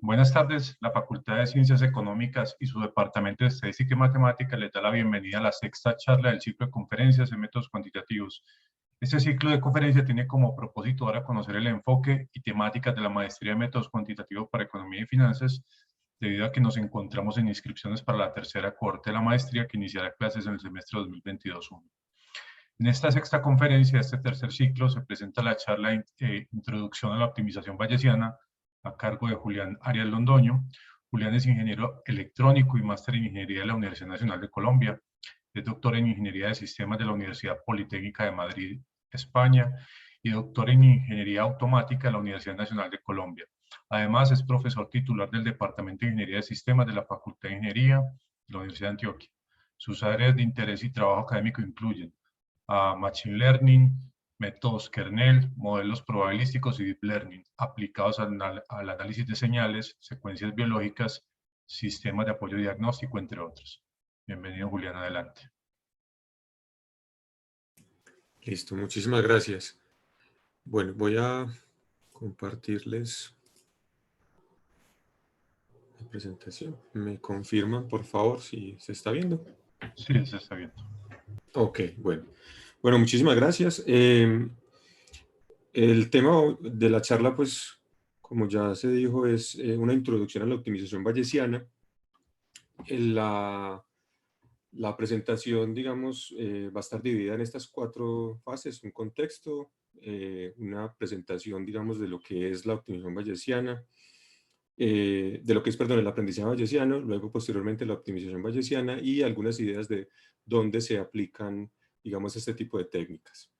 Buenas tardes. La Facultad de Ciencias Económicas y su Departamento de Estadística y Matemática les da la bienvenida a la sexta charla del ciclo de conferencias en métodos cuantitativos. Este ciclo de conferencias tiene como propósito dar a conocer el enfoque y temáticas de la maestría en métodos cuantitativos para economía y finanzas, debido a que nos encontramos en inscripciones para la tercera cohorte de la maestría que iniciará clases en el semestre 2022-1. En esta sexta conferencia de este tercer ciclo se presenta la charla Introducción a la optimización bayesiana a cargo de Julián Arias Londoño. Julián es ingeniero electrónico y máster en ingeniería de la Universidad Nacional de Colombia. Es doctor en ingeniería de sistemas de la Universidad Politécnica de Madrid, España, y doctor en ingeniería automática de la Universidad Nacional de Colombia. Además, es profesor titular del Departamento de Ingeniería de Sistemas de la Facultad de Ingeniería de la Universidad de Antioquia. Sus áreas de interés y trabajo académico incluyen Machine Learning, métodos kernel, modelos probabilísticos y Deep Learning, aplicados al análisis de señales, secuencias biológicas, sistemas de apoyo diagnóstico, entre otros. Bienvenido, Julián, adelante. Listo, muchísimas gracias. Bueno, voy a compartirles la presentación. ¿Me confirman, por favor, si se está viendo? Sí, se está viendo. Ok, bueno. Bueno, muchísimas gracias. El tema de la charla, pues, como ya se dijo, es una introducción a la optimización bayesiana. La presentación, digamos, va a estar dividida en estas 4 fases: un contexto, una presentación, digamos, de lo que es la optimización bayesiana, de lo que es, perdón, el aprendizaje bayesiano, luego posteriormente la optimización bayesiana y algunas ideas de dónde se aplican, digamos, este tipo de técnicas.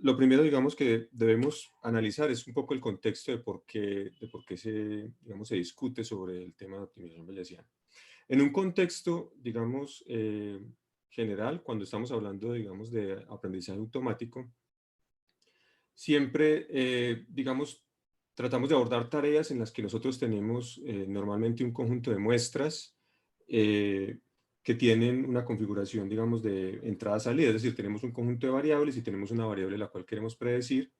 Lo primero, digamos, que debemos analizar es un poco el contexto de por qué se, digamos, se discute sobre el tema de optimización bayesiana. En un contexto, digamos, general, cuando estamos hablando, digamos, de aprendizaje automático, siempre, digamos, tratamos de abordar tareas en las que nosotros tenemos normalmente un conjunto de muestras que tienen una configuración, digamos, de entrada-salida, es decir, tenemos un conjunto de variables y tenemos una variable la cual queremos predecir,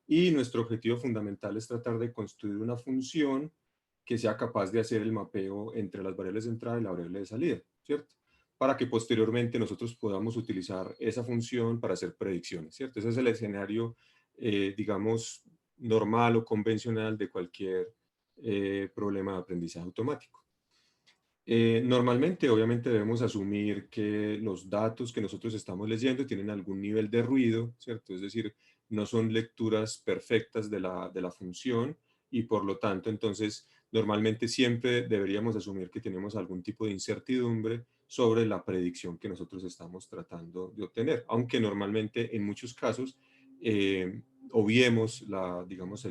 y nuestro objetivo fundamental es tratar de construir una función que sea capaz de hacer el mapeo entre las variables de entrada y la variable de salida, ¿cierto? Para que posteriormente nosotros podamos utilizar esa función para hacer predicciones, ¿cierto? Ese es el escenario, digamos, normal o convencional de cualquier problema de aprendizaje automático. Normalmente, obviamente, debemos asumir que los datos que nosotros estamos leyendo tienen algún nivel de ruido, ¿cierto? Es decir, no son lecturas perfectas de la función y por lo tanto, entonces, normalmente siempre deberíamos asumir que tenemos algún tipo de incertidumbre sobre la predicción que nosotros estamos tratando de obtener, aunque normalmente en muchos casos obviemos digamos,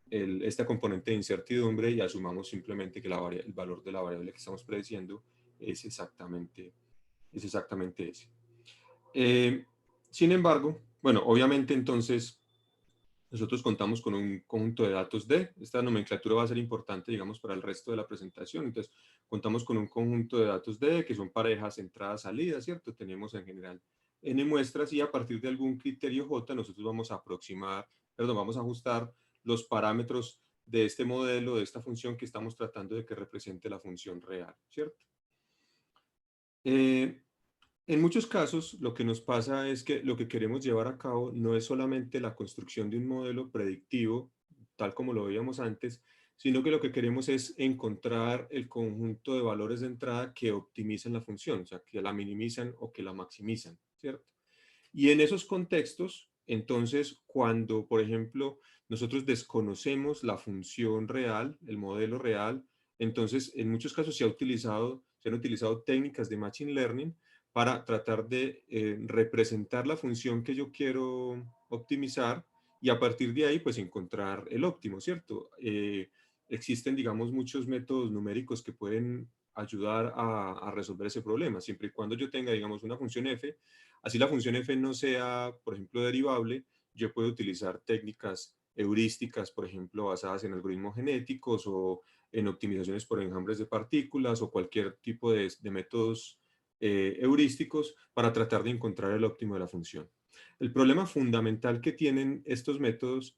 esta componente de incertidumbre y asumamos simplemente que el valor de la variable que estamos prediciendo es exactamente ese. Sin embargo, bueno, obviamente entonces nosotros contamos con un conjunto de datos D. Esta nomenclatura va a ser importante, digamos, para el resto de la presentación. Entonces, contamos con un conjunto de datos D, que son parejas entradas-salidas, ¿cierto? Tenemos en general N muestras y a partir de algún criterio J nosotros vamos a vamos a ajustar los parámetros de este modelo, de esta función que estamos tratando de que represente la función real, ¿cierto? En muchos casos, lo que nos pasa es que lo que queremos llevar a cabo no es solamente la construcción de un modelo predictivo, tal como lo veíamos antes, sino que lo que queremos es encontrar el conjunto de valores de entrada que optimizan la función, o sea, que la minimizan o que la maximizan, ¿cierto? Y en esos contextos, entonces, cuando, por ejemplo, nosotros desconocemos la función real, el modelo real, entonces, en muchos casos se han utilizado técnicas de Machine Learning para tratar de representar la función que yo quiero optimizar y a partir de ahí, pues, encontrar el óptimo, ¿cierto? Existen, digamos, muchos métodos numéricos que pueden ayudar a resolver ese problema, siempre y cuando yo tenga, digamos, una función f. Así la función f no sea, por ejemplo, derivable, yo puedo utilizar técnicas heurísticas, por ejemplo, basadas en algoritmos genéticos o en optimizaciones por enjambres de partículas o cualquier tipo de métodos heurísticos para tratar de encontrar el óptimo de la función. El problema fundamental que tienen estos métodos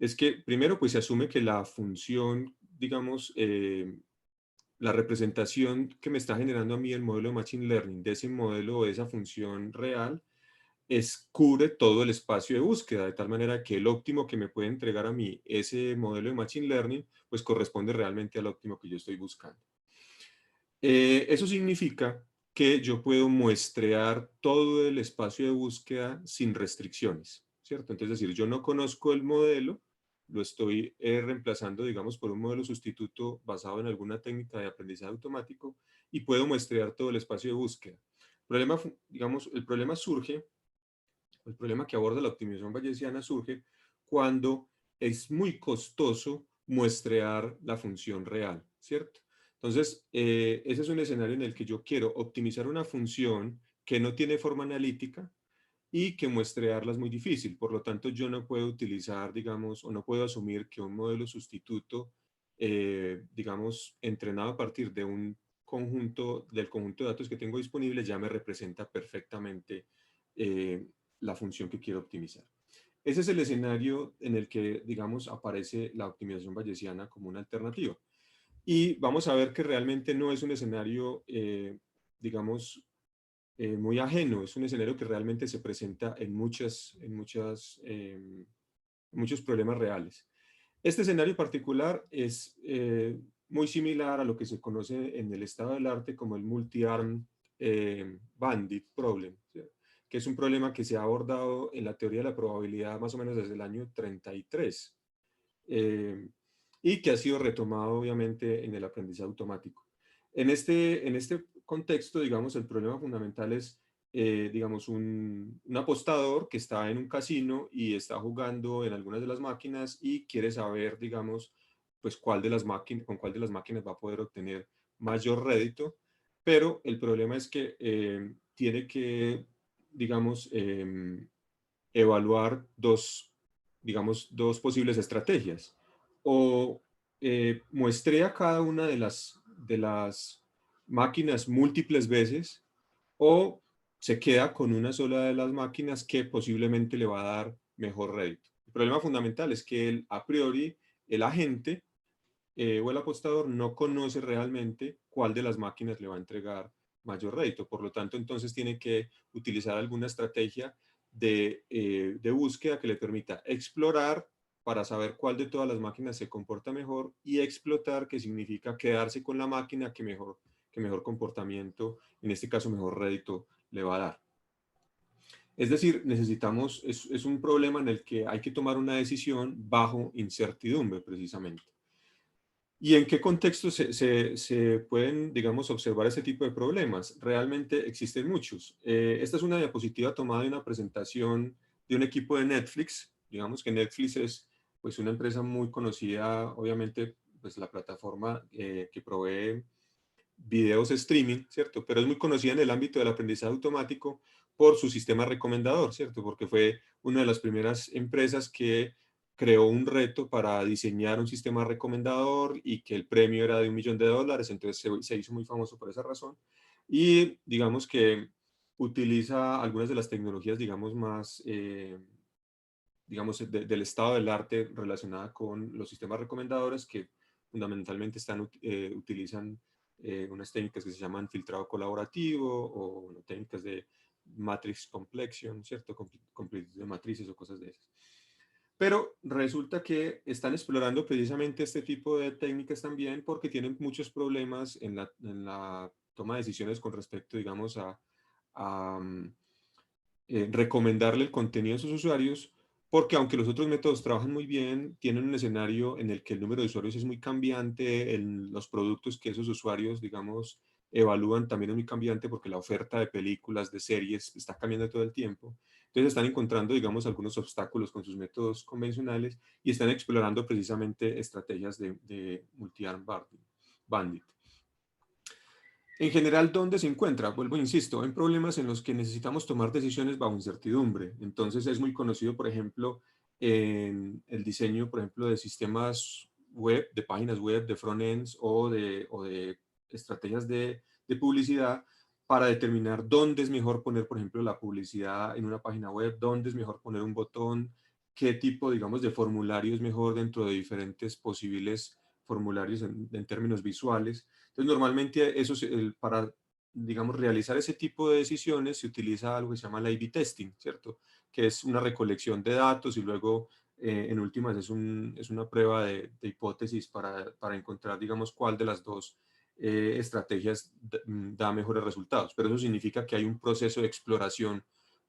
es que primero pues se asume que la función, digamos, la representación que me está generando a mí el modelo de Machine Learning de ese modelo o de esa función real cubre todo el espacio de búsqueda, de tal manera que el óptimo que me puede entregar a mí ese modelo de Machine Learning, pues corresponde realmente al óptimo que yo estoy buscando. Eso significa que yo puedo muestrear todo el espacio de búsqueda sin restricciones, ¿cierto? Entonces, es decir, yo no conozco el modelo, lo estoy reemplazando, digamos, por un modelo sustituto basado en alguna técnica de aprendizaje automático y puedo muestrear todo el espacio de búsqueda. Digamos, el problema que aborda la optimización bayesiana surge cuando es muy costoso muestrear la función real, ¿cierto? Entonces, ese es un escenario en el que yo quiero optimizar una función que no tiene forma analítica y que muestrearla es muy difícil. Por lo tanto, yo no puedo utilizar, digamos, o no puedo asumir que un modelo sustituto, digamos, entrenado a partir de un del conjunto de datos que tengo disponible, ya me representa perfectamente eh, la función que quiero optimizar. Ese es el escenario en el que, digamos, aparece la optimización bayesiana como una alternativa. Y vamos a ver que realmente no es un escenario, digamos, muy ajeno, es un escenario que realmente se presenta en muchos problemas reales. Este escenario particular es muy similar a lo que se conoce en el estado del arte como el multi-arm bandit problem, ¿sí? Que es un problema que se ha abordado en la teoría de la probabilidad más o menos desde el año 33 y que ha sido retomado obviamente en el aprendizaje automático. En este contexto, digamos, el problema fundamental es, digamos, un apostador que está en un casino y está jugando en algunas de las máquinas y quiere saber, digamos, pues cuál de las máquinas, con cuál de las máquinas va a poder obtener mayor rédito, pero el problema es que tiene que, digamos, evaluar digamos, dos posibles estrategias. O muestrea cada una de las máquinas múltiples veces o se queda con una sola de las máquinas que posiblemente le va a dar mejor rédito. El problema fundamental es que a priori el agente o el apostador no conoce realmente cuál de las máquinas le va a entregar mayor rédito. Por lo tanto, entonces tiene que utilizar alguna estrategia de búsqueda que le permita explorar para saber cuál de todas las máquinas se comporta mejor y explotar, que significa quedarse con la máquina que mejor comportamiento, en este caso mejor rédito, le va a dar. Es decir, es un problema en el que hay que tomar una decisión bajo incertidumbre, precisamente. ¿Y en qué contexto se pueden, digamos, observar este tipo de problemas? Realmente existen muchos. Esta es una diapositiva tomada de una presentación de un equipo de Netflix. Digamos que Netflix es pues, una empresa muy conocida, obviamente, pues la plataforma que provee videos streaming, ¿cierto? Pero es muy conocida en el ámbito del aprendizaje automático por su sistema recomendador, ¿cierto? Porque fue una de las primeras empresas que creó un reto para diseñar un sistema recomendador y que el premio era de $1.000.000, entonces se hizo muy famoso por esa razón. Y digamos que utiliza algunas de las tecnologías, digamos, más, digamos, del estado del arte relacionada con los sistemas recomendadores que fundamentalmente utilizan unas técnicas que se llaman filtrado colaborativo o bueno, técnicas de matrix complexion, ¿cierto? Completitud de matrices o cosas de esas. Pero resulta que están explorando precisamente este tipo de técnicas también porque tienen muchos problemas en la toma de decisiones con respecto, digamos, a recomendarle el contenido a sus usuarios, porque aunque los otros métodos trabajan muy bien, tienen un escenario en el que el número de usuarios es muy cambiante, los productos que esos usuarios, digamos, evalúan también es muy cambiante porque la oferta de películas, de series, está cambiando todo el tiempo. Entonces están encontrando, digamos, algunos obstáculos con sus métodos convencionales y están explorando precisamente estrategias de multi-arm bandit. En general, ¿dónde se encuentra? Vuelvo, insisto, en problemas en los que necesitamos tomar decisiones bajo incertidumbre. Entonces es muy conocido, por ejemplo, en el diseño, por ejemplo, de sistemas web, de páginas web, de frontends o de estrategias de publicidad para determinar dónde es mejor poner, por ejemplo, la publicidad en una página web, dónde es mejor poner un botón, qué tipo, digamos, de formulario es mejor dentro de diferentes posibles formularios en términos visuales. Entonces, normalmente eso para, digamos, realizar ese tipo de decisiones se utiliza algo que se llama el A/B testing, ¿cierto? Que es una recolección de datos y luego, en últimas, es una prueba de hipótesis para encontrar, digamos, cuál de las dos estrategias da mejores resultados. Pero eso significa que hay un proceso de exploración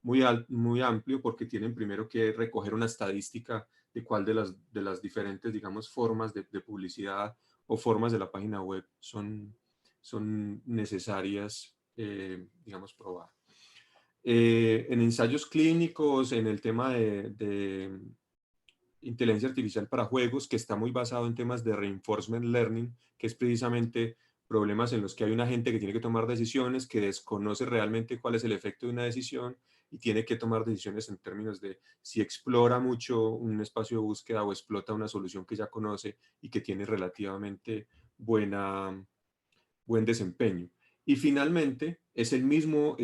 muy amplio, porque tienen primero que recoger una estadística de cuál de las diferentes, digamos, formas de publicidad o formas de la página web son necesarias, digamos, probar. En ensayos clínicos, en el tema de inteligencia artificial para juegos, que está muy basado en temas de reinforcement learning, que es precisamente problemas en los que hay una gente que tiene que tomar decisiones, que desconoce realmente cuál es el efecto de una decisión y tiene que tomar decisiones en términos de si explora mucho un espacio de búsqueda o explota una solución que ya conoce y que tiene relativamente buen desempeño. Y finalmente, es el mismo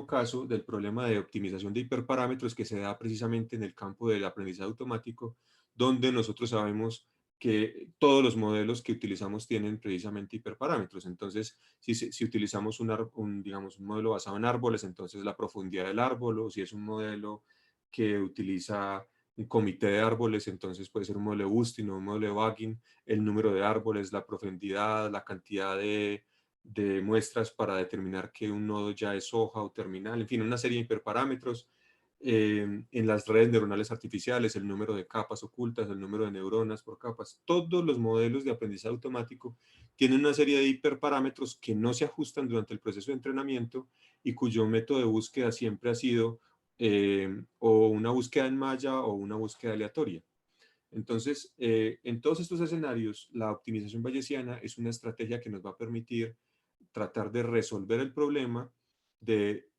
caso del problema de optimización de hiperparámetros que se da precisamente en el campo del aprendizaje automático, donde nosotros sabemos que todos los modelos que utilizamos tienen precisamente hiperparámetros. Entonces, si utilizamos digamos, un modelo basado en árboles, entonces la profundidad del árbol, o si es un modelo que utiliza un comité de árboles, entonces puede ser un modelo de Boosting o un modelo de Bagging, el número de árboles, la profundidad, la cantidad de muestras para determinar que un nodo ya es hoja o terminal, en fin, una serie de hiperparámetros. En las redes neuronales artificiales, el número de capas ocultas, el número de neuronas por capas. Todos los modelos de aprendizaje automático tienen una serie de hiperparámetros que no se ajustan durante el proceso de entrenamiento y cuyo método de búsqueda siempre ha sido o una búsqueda en malla o una búsqueda aleatoria. Entonces, en todos estos escenarios, la optimización bayesiana es una estrategia que nos va a permitir tratar de resolver el problema de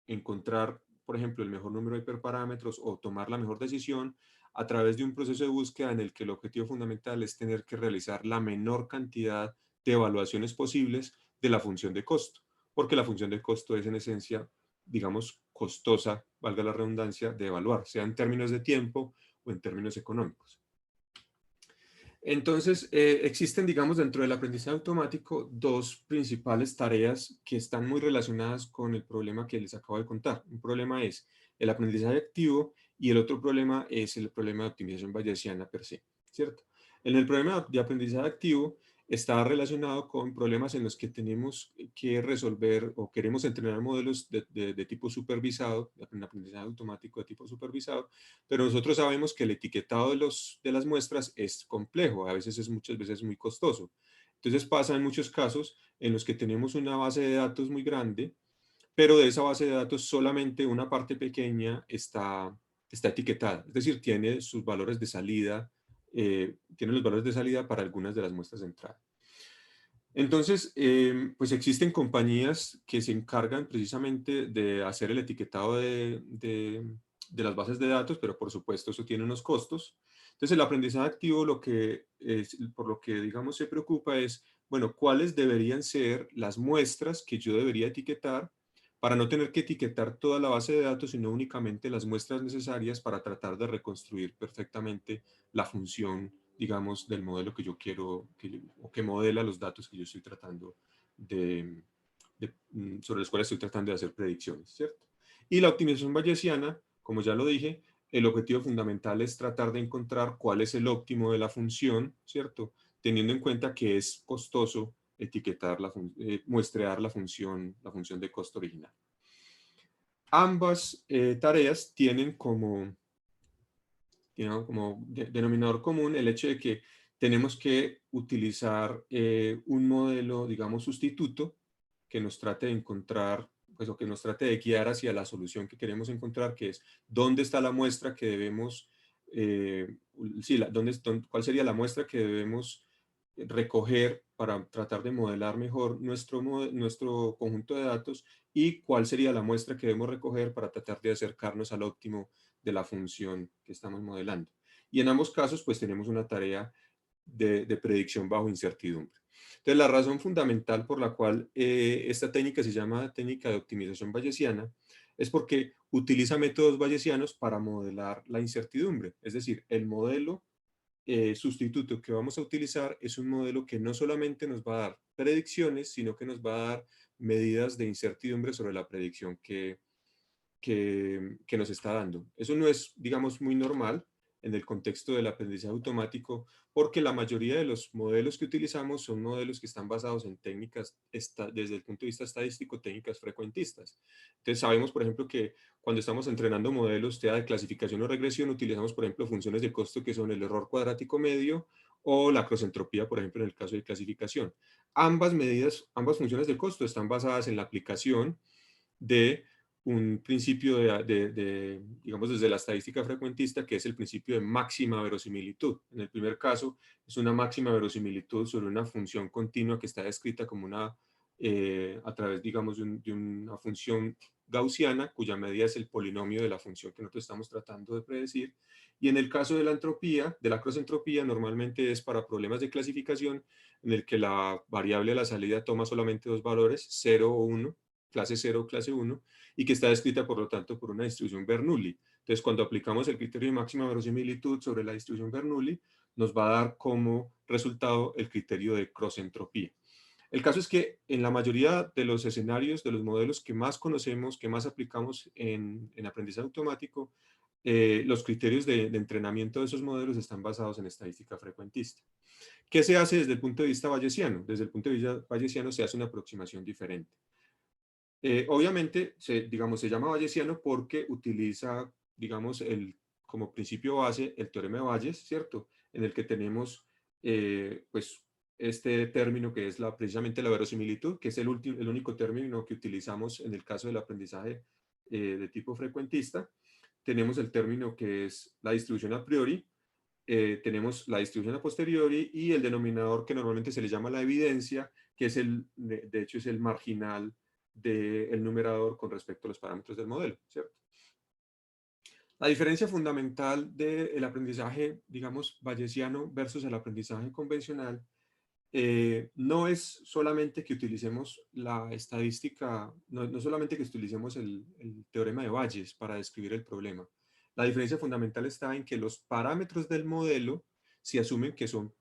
encontrar, por ejemplo, el mejor número de hiperparámetros o tomar la mejor decisión a través de un proceso de búsqueda en el que el objetivo fundamental es tener que realizar la menor cantidad de evaluaciones posibles de la función de costo, porque la función de costo es en esencia, digamos, costosa, valga la redundancia, de evaluar, sea en términos de tiempo o en términos económicos. Entonces, existen, digamos, dentro del aprendizaje automático dos principales tareas que están muy relacionadas con el problema que les acabo de contar. Un problema es el aprendizaje activo y el otro problema es el problema de optimización bayesiana per se, ¿cierto? En el problema de aprendizaje activo está relacionado con problemas en los que tenemos que resolver o queremos entrenar modelos de tipo supervisado, de aprendizaje automático de tipo supervisado, pero nosotros sabemos que el etiquetado de las muestras es complejo, a veces muchas veces muy costoso. Entonces pasa en muchos casos en los que tenemos una base de datos muy grande, pero de esa base de datos solamente una parte pequeña está etiquetada, es decir, tiene sus valores de salida, tiene los valores de salida para algunas de las muestras de entrada. Entonces, pues existen compañías que se encargan precisamente de hacer el etiquetado de las bases de datos, pero por supuesto eso tiene unos costos. Entonces, el aprendizaje activo por lo que, digamos, se preocupa es, bueno, ¿cuáles deberían ser las muestras que yo debería etiquetar para no tener que etiquetar toda la base de datos, sino únicamente las muestras necesarias para tratar de reconstruir perfectamente la función, digamos, del modelo que yo quiero, o que modela los datos que yo estoy tratando sobre los cuales estoy tratando de hacer predicciones, ¿cierto? Y la optimización bayesiana, como ya lo dije, el objetivo fundamental es tratar de encontrar cuál es el óptimo de la función, ¿cierto? Teniendo en cuenta que es costoso etiquetar muestrear la función de costo original. Ambas tareas tienen como denominador común el hecho de que tenemos que utilizar un modelo, digamos, sustituto que nos trate de encontrar, pues, o que nos trate de guiar hacia la solución que queremos encontrar, que es dónde está la muestra que debemos, cuál sería la muestra que debemos recoger para tratar de modelar mejor nuestro conjunto de datos y cuál sería la muestra que debemos recoger para tratar de acercarnos al óptimo de la función que estamos modelando. Y en ambos casos, pues tenemos una tarea de predicción bajo incertidumbre. Entonces, la razón fundamental por la cual esta técnica se llama técnica de optimización bayesiana es porque utiliza métodos bayesianos para modelar la incertidumbre. Es decir, el modelo sustituto que vamos a utilizar es un modelo que no solamente nos va a dar predicciones, sino que nos va a dar medidas de incertidumbre sobre la predicción que nos está dando. Eso no es, digamos, muy normal en el contexto del aprendizaje automático, porque la mayoría de los modelos que utilizamos son modelos que están basados en técnicas, desde el punto de vista estadístico, técnicas frecuentistas. Entonces sabemos, por ejemplo, que cuando estamos entrenando modelos, sea de clasificación o regresión, utilizamos, por ejemplo, funciones de costo que son el error cuadrático medio o la crosentropía, por ejemplo, en el caso de clasificación. Ambas funciones de costo están basadas en la aplicación de un principio digamos, desde la estadística frecuentista, que es el principio de máxima verosimilitud. En el primer caso, es una máxima verosimilitud sobre una función continua que está descrita como a través, digamos, de una función gaussiana, cuya medida es el polinomio de la función que nosotros estamos tratando de predecir. Y en el caso de la entropía, de la crossentropía, normalmente es para problemas de clasificación, en el que la variable a la salida toma solamente dos valores, 0 o 1, clase 0 o clase 1, y que está descrita, por lo tanto, por una distribución Bernoulli. Entonces, cuando aplicamos el criterio de máxima verosimilitud sobre la distribución Bernoulli, nos va a dar como resultado el criterio de cross-entropía. El caso es que en la mayoría de los escenarios, de los modelos que más conocemos, que más aplicamos en aprendizaje automático, los criterios de entrenamiento de esos modelos están basados en estadística frecuentista. ¿Qué se hace desde el punto de vista bayesiano? Desde el punto de vista bayesiano se hace una aproximación diferente. Obviamente, digamos, se llama bayesiano porque utiliza, digamos, como principio base el teorema de Bayes, ¿cierto? En el que tenemos, pues, este término que es precisamente la verosimilitud, que es el único término que utilizamos en el caso del aprendizaje de tipo frecuentista. Tenemos el término que es la distribución a priori, tenemos la distribución a posteriori y el denominador que normalmente se le llama la evidencia, que es de hecho es el marginal del numerador con respecto a los parámetros del modelo, ¿cierto? La diferencia fundamental del aprendizaje, digamos, bayesiano versus el aprendizaje convencional no es solamente que utilicemos la estadística, no solamente que utilicemos el teorema de Bayes para describir el problema. La diferencia fundamental está en que los parámetros del modelo se asumen que son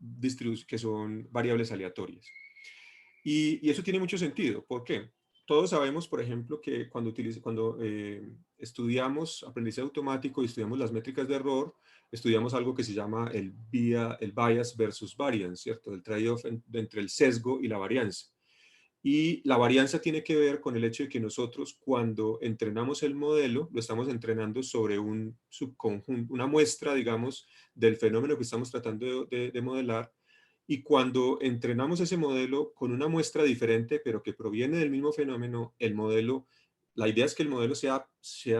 variables aleatorias. Y eso tiene mucho sentido. ¿Por qué? Todos sabemos, por ejemplo, que cuando estudiamos aprendizaje automático y estudiamos las métricas de error, estudiamos algo que se llama el bias versus variance, ¿cierto? El trade-off entre el sesgo y la varianza. Y la varianza tiene que ver con el hecho de que nosotros, cuando entrenamos el modelo, lo estamos entrenando sobre un subconjunto, una muestra, digamos, del fenómeno que estamos tratando de modelar. Y cuando entrenamos ese modelo con una muestra diferente, pero que proviene del mismo fenómeno, la idea es que el modelo sea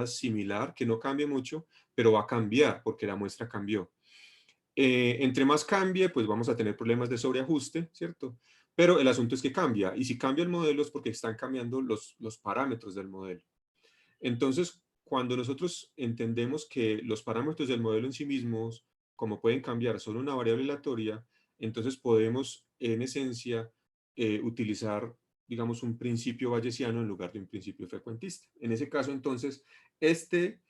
similar, que no cambie mucho, pero va a cambiar porque la muestra cambió. Entre más cambie, pues vamos a tener problemas de sobreajuste, ¿cierto? Pero el asunto es que cambia, y si cambia el modelo es porque están cambiando los parámetros del modelo. Entonces, cuando nosotros entendemos que los parámetros del modelo en sí mismos, como pueden cambiar, son una variable aleatoria, entonces podemos, en esencia, utilizar, digamos, un principio bayesiano en lugar de un principio frecuentista. En ese caso, entonces, este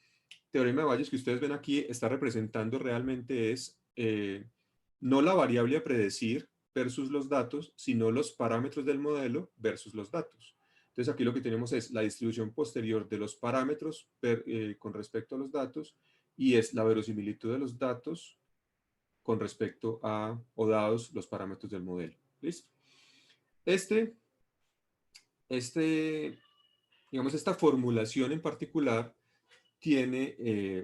teorema de Bayes que ustedes ven aquí está representando realmente no la variable a predecir versus los datos, sino los parámetros del modelo versus los datos. Entonces aquí lo que tenemos es la distribución posterior de los parámetros con respecto a los datos, y es la verosimilitud de los datos con respecto o dados los parámetros del modelo. ¿Listo? Digamos, esta formulación en particular tiene,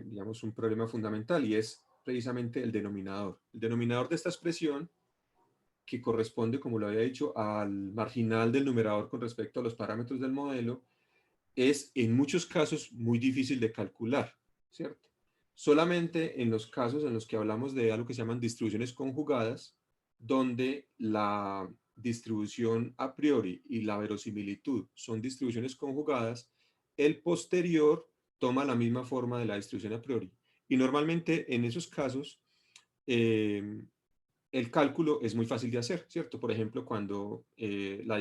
digamos, un problema fundamental, y es precisamente el denominador. El denominador de esta expresión, que corresponde, como lo había dicho, al marginal del numerador con respecto a los parámetros del modelo, es en muchos casos muy difícil de calcular, ¿cierto? Solamente en los casos en los que hablamos de algo que se llaman distribuciones conjugadas, donde la distribución a priori y la verosimilitud son distribuciones conjugadas, el posterior toma la misma forma de la distribución a priori. Y normalmente en esos casos, el cálculo es muy fácil de hacer, ¿cierto? Por ejemplo, cuando la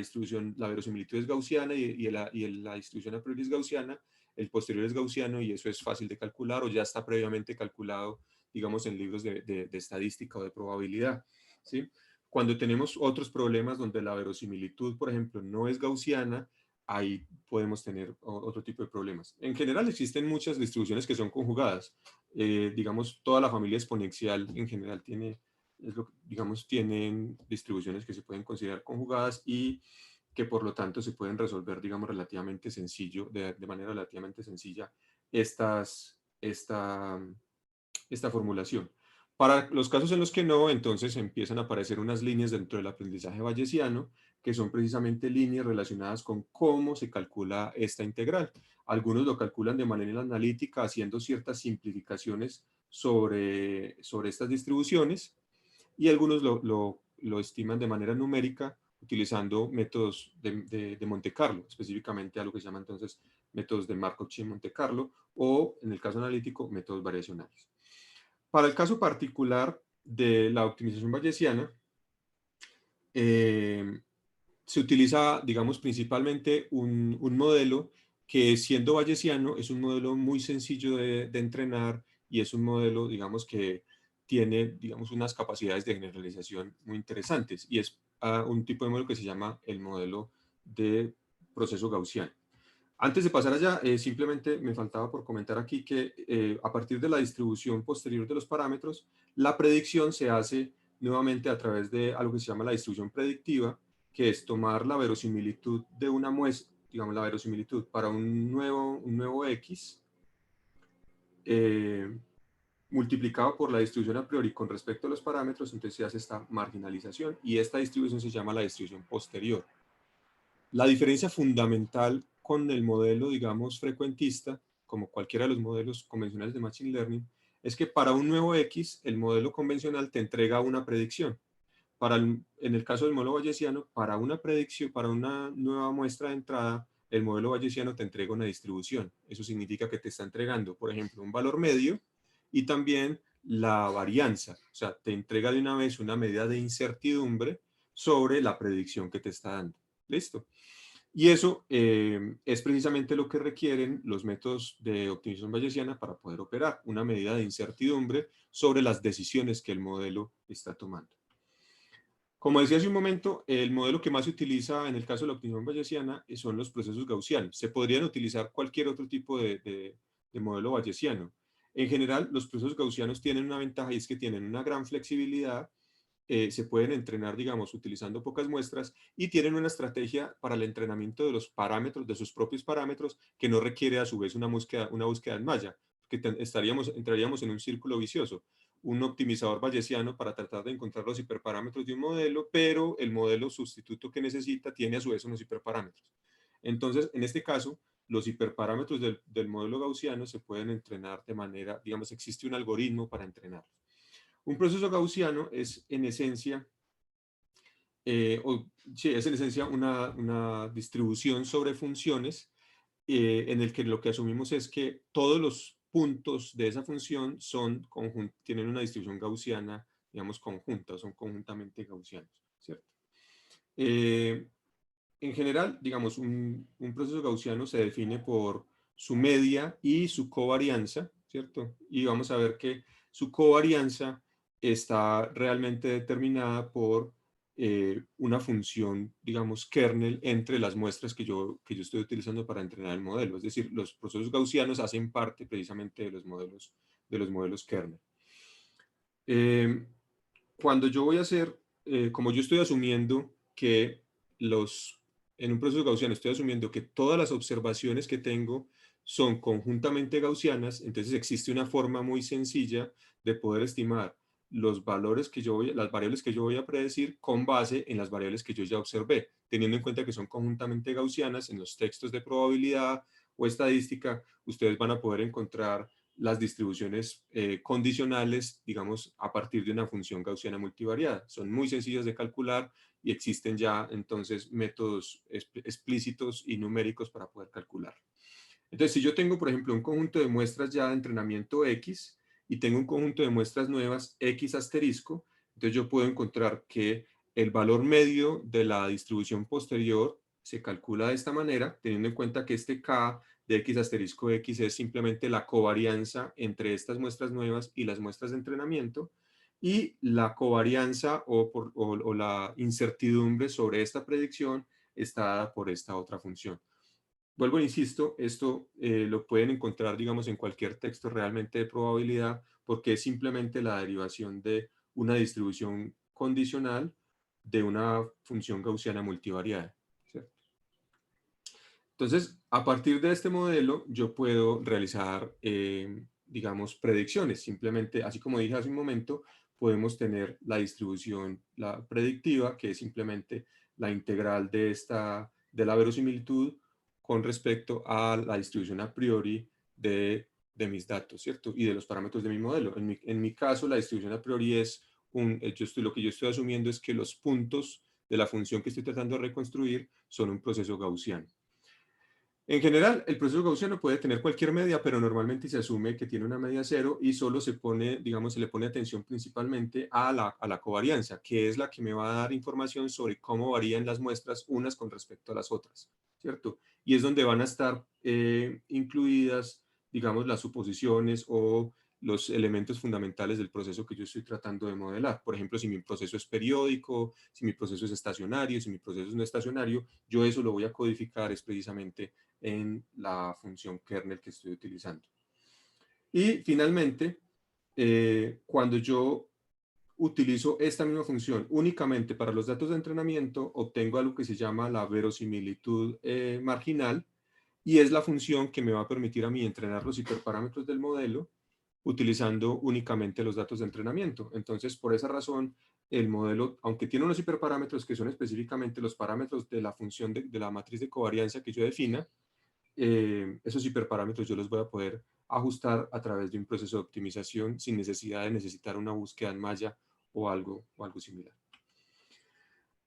verosimilitud es gaussiana y la distribución a priori es gaussiana, el posterior es gaussiano y eso es fácil de calcular o ya está previamente calculado, digamos, en libros de estadística o de probabilidad, ¿sí? Cuando tenemos otros problemas donde la verosimilitud, por ejemplo, no es gaussiana, ahí podemos tener otro tipo de problemas. En general existen muchas distribuciones que son conjugadas. Digamos, toda la familia exponencial en general tiene, digamos, tienen distribuciones que se pueden considerar conjugadas y que por lo tanto se pueden resolver, digamos, relativamente sencillo, de manera relativamente sencilla esta formulación. Para los casos en los que no, entonces empiezan a aparecer unas líneas dentro del aprendizaje bayesiano, que son precisamente líneas relacionadas con cómo se calcula esta integral. Algunos lo calculan de manera analítica, haciendo ciertas simplificaciones sobre estas distribuciones, y algunos lo estiman de manera numérica, utilizando métodos de Monte Carlo, específicamente algo que se llama entonces métodos de Markov-Chain Monte Carlo, o en el caso analítico, métodos variacionales. Para el caso particular de la optimización bayesiana, se utiliza, digamos, principalmente un modelo que, siendo bayesiano, es un modelo muy sencillo de entrenar y es un modelo, digamos, que tiene, digamos, unas capacidades de generalización muy interesantes, y es un tipo de modelo que se llama el modelo de proceso gaussiano. Antes de pasar allá, simplemente me faltaba por comentar aquí que a partir de la distribución posterior de los parámetros, la predicción se hace nuevamente a través de algo que se llama la distribución predictiva, que es tomar la verosimilitud de una muestra, digamos la verosimilitud para un nuevo X, multiplicado por la distribución a priori con respecto a los parámetros, entonces se hace esta marginalización y esta distribución se llama la distribución posterior. La diferencia fundamental con el modelo, digamos, frecuentista, como cualquiera de los modelos convencionales de Machine Learning, es que para un nuevo X, el modelo convencional te entrega una predicción. En el caso del modelo bayesiano, para una predicción, para una nueva muestra de entrada, el modelo bayesiano te entrega una distribución. Eso significa que te está entregando, por ejemplo, un valor medio y también la varianza. O sea, te entrega de una vez una medida de incertidumbre sobre la predicción que te está dando. ¿Listo? Y eso es precisamente lo que requieren los métodos de optimización bayesiana para poder operar, una medida de incertidumbre sobre las decisiones que el modelo está tomando. Como decía hace un momento, el modelo que más se utiliza en el caso de la optimización bayesiana son los procesos gaussianos. Se podrían utilizar cualquier otro tipo de modelo bayesiano. En general, los procesos gaussianos tienen una ventaja y es que tienen una gran flexibilidad, se pueden entrenar, digamos, utilizando pocas muestras y tienen una estrategia para el entrenamiento de los parámetros, de sus propios parámetros, que no requiere a su vez una búsqueda en malla, que entraríamos en un círculo vicioso. Un optimizador bayesiano para tratar de encontrar los hiperparámetros de un modelo, pero el modelo sustituto que necesita tiene a su vez unos hiperparámetros. Entonces, en este caso, los hiperparámetros del modelo gaussiano se pueden entrenar de manera, digamos, existe un algoritmo para entrenarlos. Un proceso gaussiano es en esencia, una distribución sobre funciones en el que lo que asumimos es que todos los puntos de esa función tienen una distribución gaussiana, digamos, conjunta, son conjuntamente gaussianos, ¿cierto? En general, digamos, un proceso gaussiano se define por su media y su covarianza, ¿cierto? Y vamos a ver que su covarianza está realmente determinada por una función, digamos, kernel entre las muestras que yo estoy utilizando para entrenar el modelo. Es decir, los procesos gaussianos hacen parte precisamente de los modelos kernel. Cuando yo voy a hacer, como yo estoy asumiendo que en un proceso gaussiano estoy asumiendo que todas las observaciones que tengo son conjuntamente gaussianas, entonces existe una forma muy sencilla de poder estimar las variables que yo voy a predecir con base en las variables que yo ya observé, teniendo en cuenta que son conjuntamente gaussianas. En los textos de probabilidad o estadística, ustedes van a poder encontrar las distribuciones condicionales, digamos, a partir de una función gaussiana multivariada. Son muy sencillas de calcular y existen ya entonces métodos explícitos y numéricos para poder calcular. Entonces, si yo tengo, por ejemplo, un conjunto de muestras ya de entrenamiento X y tengo un conjunto de muestras nuevas X asterisco, entonces yo puedo encontrar que el valor medio de la distribución posterior se calcula de esta manera, teniendo en cuenta que este K de X asterisco X es simplemente la covarianza entre estas muestras nuevas y las muestras de entrenamiento, y la covarianza o la incertidumbre sobre esta predicción está dada por esta otra función. Vuelvo e insisto, esto lo pueden encontrar, digamos, en cualquier texto realmente de probabilidad, porque es simplemente la derivación de una distribución condicional de una función gaussiana multivariada, ¿cierto? Entonces, a partir de este modelo, yo puedo realizar, digamos, predicciones. Simplemente, así como dije hace un momento, podemos tener la distribución predictiva, que es simplemente la integral de la verosimilitud con respecto a la distribución a priori de mis datos, ¿cierto? Y de los parámetros de mi modelo. En mi caso, la distribución a priori es lo que yo estoy asumiendo es que los puntos de la función que estoy tratando de reconstruir son un proceso gaussiano. En general, el proceso gaussiano puede tener cualquier media, pero normalmente se asume que tiene una media cero y solo se pone, digamos, se le pone atención principalmente a la covarianza, que es la que me va a dar información sobre cómo varían las muestras unas con respecto a las otras, ¿cierto? Y es donde van a estar incluidas, digamos, las suposiciones o los elementos fundamentales del proceso que yo estoy tratando de modelar. Por ejemplo, si mi proceso es periódico, si mi proceso es estacionario, si mi proceso es no estacionario, yo eso lo voy a codificar es precisamente en la función kernel que estoy utilizando. Y finalmente, cuando yo utilizo esta misma función únicamente para los datos de entrenamiento, obtengo algo que se llama la verosimilitud marginal, y es la función que me va a permitir a mí entrenar los hiperparámetros del modelo utilizando únicamente los datos de entrenamiento. Entonces, por esa razón, el modelo, aunque tiene unos hiperparámetros que son específicamente los parámetros de la función de la matriz de covariancia que yo defina, esos hiperparámetros yo los voy a poder ajustar a través de un proceso de optimización sin necesidad de necesitar una búsqueda en malla o algo similar.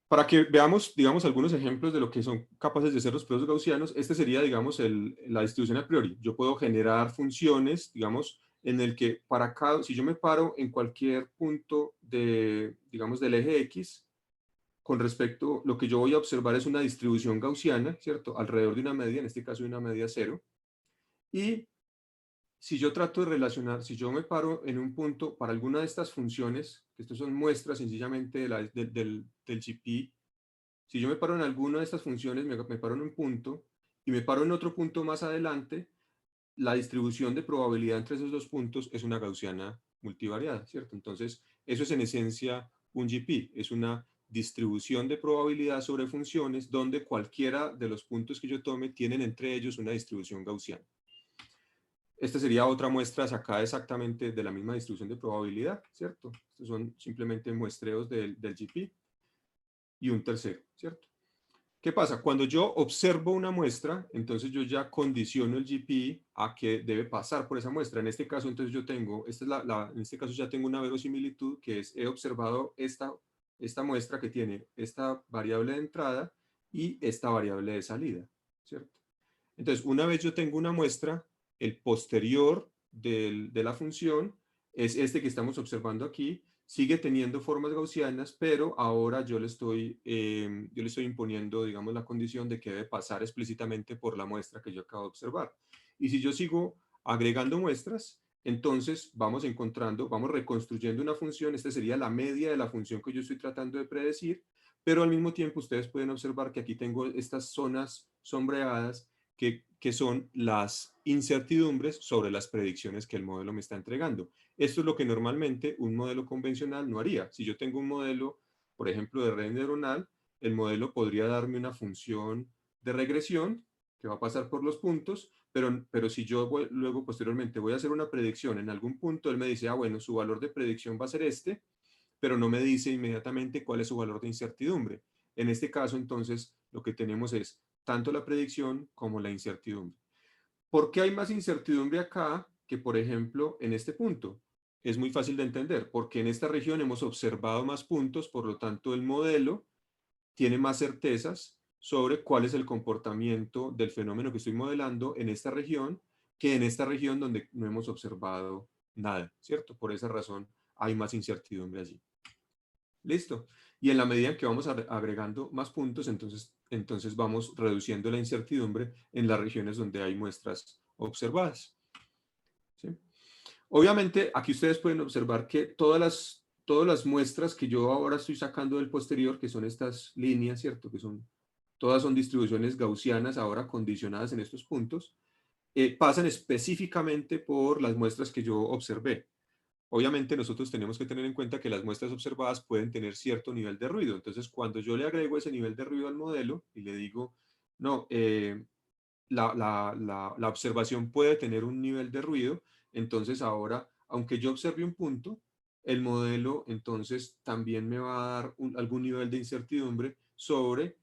Para que veamos, digamos, algunos ejemplos de lo que son capaces de ser los procesos gaussianos, este sería, digamos, la distribución a priori. Yo puedo generar funciones, digamos, en el que para cada, si yo me paro en cualquier punto digamos, del eje X, con respecto, lo que yo voy a observar es una distribución gaussiana, ¿cierto? Alrededor de una media, en este caso de una media cero. Y si yo trato de relacionar, si yo me paro en un punto para alguna de estas funciones, que estos son muestras sencillamente del GP, si yo me paro en alguna de estas funciones, me paro en un punto, y me paro en otro punto más adelante, la distribución de probabilidad entre esos dos puntos es una gaussiana multivariada, ¿cierto? Entonces, eso es en esencia un GP, es una distribución de probabilidad sobre funciones donde cualquiera de los puntos que yo tome tienen entre ellos una distribución gaussiana. Esta sería otra muestra sacada exactamente de la misma distribución de probabilidad, ¿cierto? Estos son simplemente muestreos del GP y un tercero, ¿cierto? ¿Qué pasa? Cuando yo observo una muestra, entonces yo ya condiciono el GP a que debe pasar por esa muestra. En este caso, entonces yo tengo, en este caso ya tengo una verosimilitud que es, he observado esta muestra que tiene esta variable de entrada y esta variable de salida, ¿cierto? Entonces, una vez yo tengo una muestra, el posterior de la función es este que estamos observando aquí, sigue teniendo formas gaussianas, pero ahora yo le estoy imponiendo, digamos, la condición de que debe pasar explícitamente por la muestra que yo acabo de observar. Y si yo sigo agregando muestras, entonces vamos reconstruyendo una función. Esta sería la media de la función que yo estoy tratando de predecir, pero al mismo tiempo ustedes pueden observar que aquí tengo estas zonas sombreadas que son las incertidumbres sobre las predicciones que el modelo me está entregando. Esto es lo que normalmente un modelo convencional no haría. Si yo tengo un modelo, por ejemplo, de red neuronal, el modelo podría darme una función de regresión que va a pasar por los puntos, pero si yo luego posteriormente voy a hacer una predicción en algún punto, él me dice, ah, bueno, su valor de predicción va a ser este, pero no me dice inmediatamente cuál es su valor de incertidumbre. En este caso, entonces, lo que tenemos es tanto la predicción como la incertidumbre. ¿Por qué hay más incertidumbre acá que, por ejemplo, en este punto? Es muy fácil de entender, porque en esta región hemos observado más puntos, por lo tanto el modelo tiene más certezas sobre cuál es el comportamiento del fenómeno que estoy modelando en esta región que en esta región donde no hemos observado nada, ¿cierto? Por esa razón hay más incertidumbre allí. Listo. Y en la medida en que vamos agregando más puntos, entonces entonces vamos reduciendo la incertidumbre en las regiones donde hay muestras observadas. ¿Sí? Obviamente, aquí ustedes pueden observar que todas las muestras que yo ahora estoy sacando del posterior, que son estas líneas, ¿cierto? Todas son distribuciones gaussianas ahora condicionadas en estos puntos, pasan específicamente por las muestras que yo observé. Obviamente nosotros tenemos que tener en cuenta que las muestras observadas pueden tener cierto nivel de ruido. Entonces, cuando yo le agrego ese nivel de ruido al modelo y le digo, no, la observación puede tener un nivel de ruido, entonces ahora, aunque yo observe un punto, el modelo entonces también me va a dar algún nivel de incertidumbre sobre,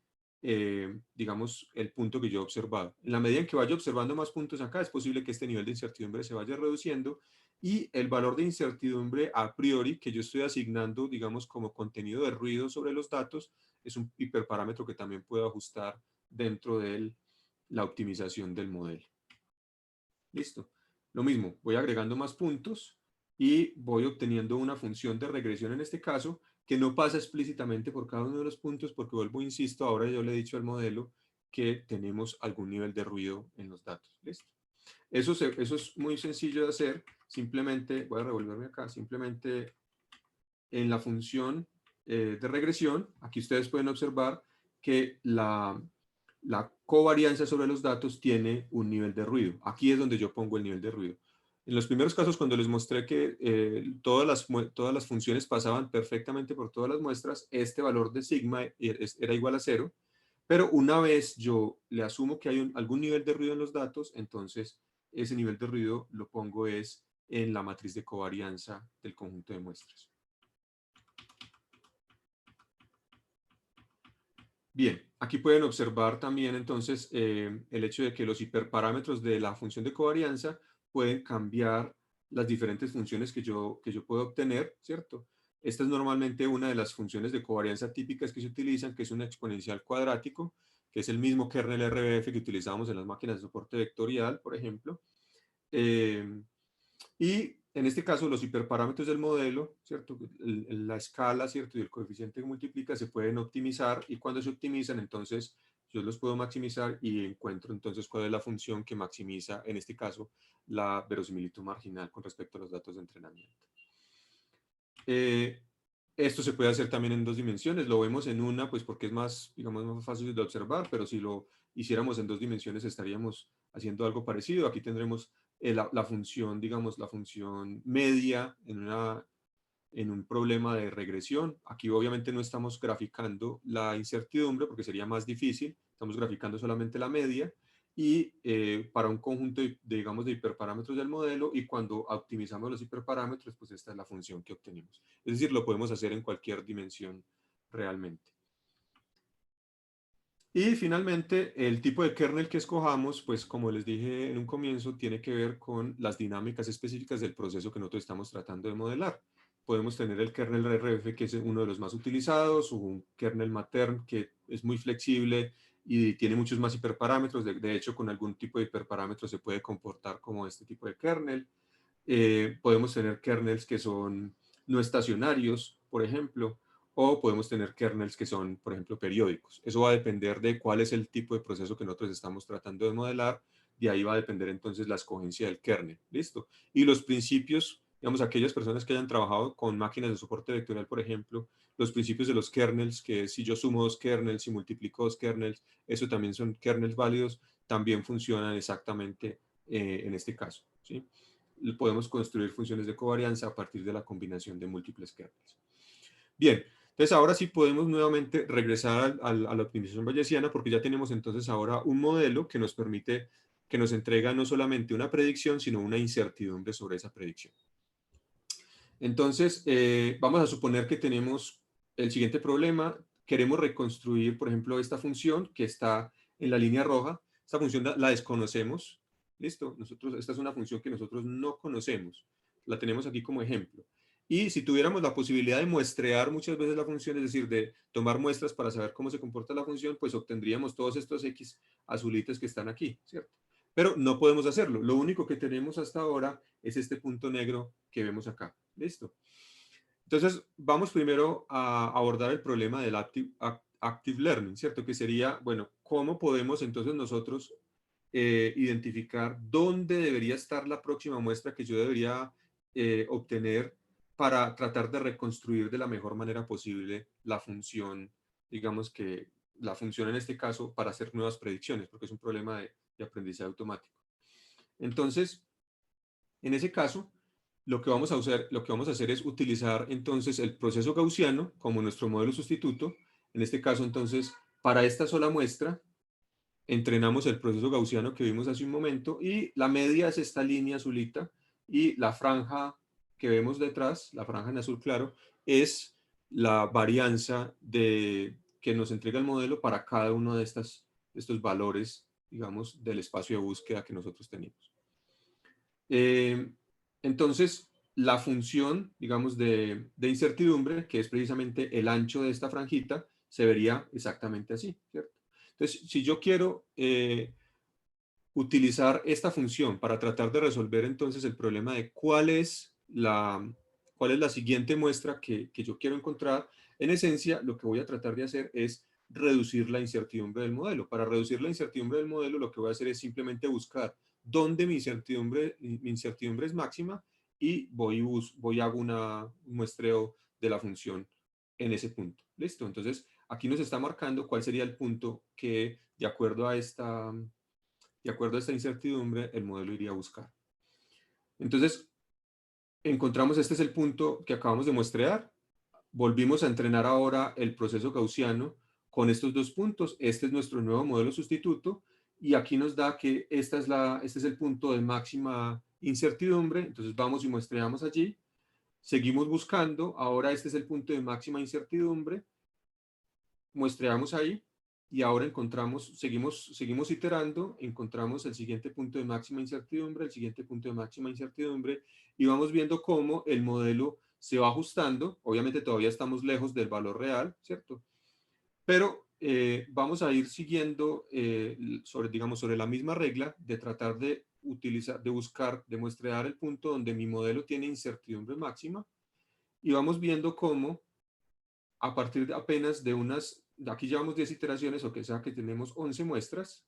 digamos, el punto que yo he observado. En la medida en que vaya observando más puntos acá, es posible que este nivel de incertidumbre se vaya reduciendo y el valor de incertidumbre a priori que yo estoy asignando, digamos, como contenido de ruido sobre los datos, es un hiperparámetro que también puedo ajustar dentro de la optimización del modelo. Listo. Lo mismo, voy agregando más puntos y voy obteniendo una función de regresión en este caso que no pasa explícitamente por cada uno de los puntos porque vuelvo, insisto, ahora yo le he dicho al modelo que tenemos algún nivel de ruido en los datos. ¿Listo? Eso es muy sencillo de hacer. Simplemente, voy a revolverme acá, simplemente en la función de regresión, aquí ustedes pueden observar que la covarianza sobre los datos tiene un nivel de ruido. Aquí es donde yo pongo el nivel de ruido. En los primeros casos, cuando les mostré que todas las funciones pasaban perfectamente por todas las muestras, este valor de sigma era igual a 0, pero una vez yo le asumo que hay algún nivel de ruido en los datos, entonces ese nivel de ruido lo pongo es en la matriz de covarianza del conjunto de muestras. Bien, aquí pueden observar también entonces el hecho de que los hiperparámetros de la función de covarianza pueden cambiar las diferentes funciones que yo puedo obtener, ¿cierto? Esta es normalmente una de las funciones de covarianza típicas que se utilizan, que es un exponencial cuadrático, que es el mismo kernel RBF que utilizamos en las máquinas de soporte vectorial, por ejemplo. Y en este caso, los hiperparámetros del modelo, ¿cierto? La escala, ¿cierto? Y el coeficiente que multiplica se pueden optimizar y cuando se optimizan, entonces yo los puedo maximizar y encuentro entonces cuál es la función que maximiza, en este caso, la verosimilitud marginal con respecto a los datos de entrenamiento. Esto se puede hacer también en dos dimensiones. Lo vemos en una, pues porque es más, digamos, más fácil de observar, pero si lo hiciéramos en dos dimensiones estaríamos haciendo algo parecido. Aquí tendremos la función, digamos, la función media en un problema de regresión. Aquí obviamente no estamos graficando la incertidumbre porque sería más difícil. Estamos graficando solamente la media y para un conjunto digamos, de hiperparámetros del modelo y cuando optimizamos los hiperparámetros, pues esta es la función que obtenemos. Es decir, lo podemos hacer en cualquier dimensión realmente. Y finalmente, el tipo de kernel que escojamos, pues como les dije en un comienzo, tiene que ver con las dinámicas específicas del proceso que nosotros estamos tratando de modelar. Podemos tener el kernel RF, que es uno de los más utilizados, o un kernel matern, que es muy flexible y tiene muchos más hiperparámetros. De hecho, con algún tipo de hiperparámetro se puede comportar como este tipo de kernel. Podemos tener kernels que son no estacionarios, por ejemplo, o podemos tener kernels que son, por ejemplo, periódicos. Eso va a depender de cuál es el tipo de proceso que nosotros estamos tratando de modelar. De ahí va a depender entonces la escogencia del kernel. ¿Listo? Y los principios, digamos, aquellas personas que hayan trabajado con máquinas de soporte vectorial, por ejemplo, los principios de los kernels, que si yo sumo dos kernels y multiplico dos kernels, eso también son kernels válidos, también funcionan exactamente en este caso. ¿Sí? Podemos construir funciones de covarianza a partir de la combinación de múltiples kernels. Bien, entonces ahora sí podemos nuevamente regresar a la optimización bayesiana porque ya tenemos entonces ahora un modelo que nos permite, que nos entrega no solamente una predicción, sino una incertidumbre sobre esa predicción. Entonces, vamos a suponer que tenemos el siguiente problema. Queremos reconstruir, por ejemplo, esta función que está en la línea roja. Esta función la desconocemos. ¿Listo? Esta es una función que nosotros no conocemos. La tenemos aquí como ejemplo. Y si tuviéramos la posibilidad de muestrear muchas veces la función, es decir, de tomar muestras para saber cómo se comporta la función, pues obtendríamos todos estos X azulitos que están aquí, ¿cierto? Pero no podemos hacerlo. Lo único que tenemos hasta ahora es este punto negro que vemos acá. ¿Listo? Entonces, vamos primero a abordar el problema del active learning, ¿cierto? Que sería, bueno, ¿cómo podemos entonces nosotros identificar dónde debería estar la próxima muestra que yo debería obtener para tratar de reconstruir de la mejor manera posible la función, digamos que la función en este caso para hacer nuevas predicciones, porque es un problema de aprendizaje automático. Entonces, en ese caso, lo que vamos a hacer es utilizar entonces el proceso gaussiano como nuestro modelo sustituto. En este caso, entonces, para esta sola muestra, entrenamos el proceso gaussiano que vimos hace un momento y la media es esta línea azulita y la franja que vemos detrás, la franja en azul claro, es la varianza que nos entrega el modelo para cada uno de estos valores, digamos, del espacio de búsqueda que nosotros tenemos. Entonces, la función, digamos, de incertidumbre, que es precisamente el ancho de esta franjita, se vería exactamente así, ¿cierto? Entonces, si yo quiero utilizar esta función para tratar de resolver entonces el problema de cuál es la siguiente muestra que yo quiero encontrar, en esencia, lo que voy a tratar de hacer es reducir la incertidumbre del modelo. Para reducir la incertidumbre del modelo, lo que voy a hacer es simplemente buscar dónde mi incertidumbre es máxima y voy y hago un muestreo de la función en ese punto. ¿Listo? Entonces, aquí nos está marcando cuál sería el punto que, de acuerdo a esta incertidumbre, el modelo iría a buscar. Entonces, encontramos este es el punto que acabamos de muestrear. Volvimos a entrenar ahora el proceso gaussiano con estos dos puntos. Este es nuestro nuevo modelo sustituto y aquí nos da que este es el punto de máxima incertidumbre. Entonces vamos y muestreamos allí. Seguimos buscando. Ahora este es el punto de máxima incertidumbre. Muestreamos ahí y ahora seguimos iterando, encontramos el siguiente punto de máxima incertidumbre, el siguiente punto de máxima incertidumbre y vamos viendo cómo el modelo se va ajustando. Obviamente todavía estamos lejos del valor real, ¿cierto? Pero vamos a ir siguiendo sobre la misma regla de tratar de buscar, de muestrear el punto donde mi modelo tiene incertidumbre máxima y vamos viendo cómo a partir de apenas aquí llevamos 10 iteraciones, o que sea que tenemos 11 muestras,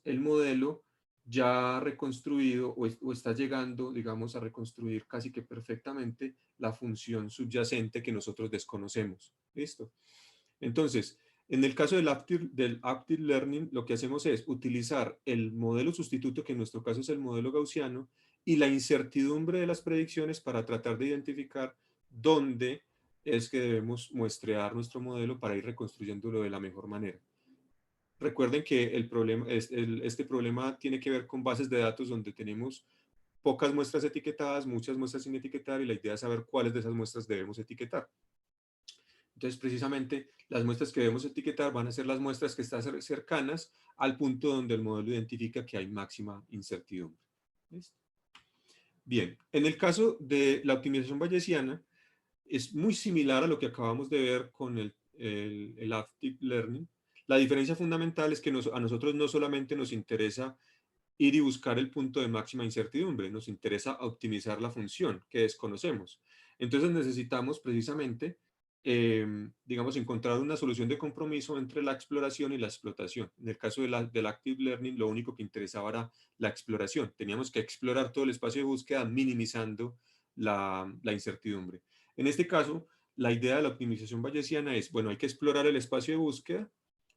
el modelo ya reconstruido o está llegando, digamos, a reconstruir casi que perfectamente la función subyacente que nosotros desconocemos. ¿Listo? Entonces, en el caso del active learning, lo que hacemos es utilizar el modelo sustituto, que en nuestro caso es el modelo gaussiano, y la incertidumbre de las predicciones para tratar de identificar dónde es que debemos muestrear nuestro modelo para ir reconstruyéndolo de la mejor manera. Recuerden que este problema tiene que ver con bases de datos donde tenemos pocas muestras etiquetadas, muchas muestras sin etiquetar, y la idea es saber cuáles de esas muestras debemos etiquetar. Entonces, precisamente, las muestras que debemos etiquetar van a ser las muestras que están cercanas al punto donde el modelo identifica que hay máxima incertidumbre. ¿Listo? Bien, en el caso de la optimización bayesiana, es muy similar a lo que acabamos de ver con el active learning. La diferencia fundamental es que a nosotros no solamente nos interesa ir y buscar el punto de máxima incertidumbre, nos interesa optimizar la función que desconocemos. Entonces necesitamos precisamente, digamos, encontrar una solución de compromiso entre la exploración y la explotación. En el caso del Active Learning, lo único que interesaba era la exploración. Teníamos que explorar todo el espacio de búsqueda minimizando la incertidumbre. En este caso, la idea de la optimización bayesiana es, bueno, hay que explorar el espacio de búsqueda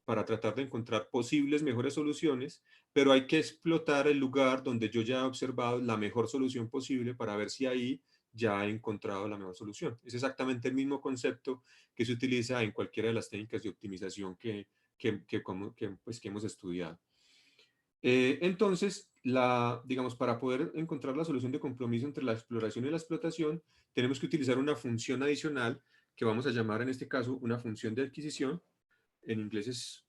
para tratar de encontrar posibles mejores soluciones, pero hay que explotar el lugar donde yo ya he observado la mejor solución posible para ver si ahí ya he encontrado la mejor solución. Es exactamente el mismo concepto que se utiliza en cualquiera de las técnicas de optimización que hemos estudiado. Entonces, digamos, para poder encontrar la solución de compromiso entre la exploración y la explotación, tenemos que utilizar una función adicional que vamos a llamar en este caso una función de adquisición. En inglés es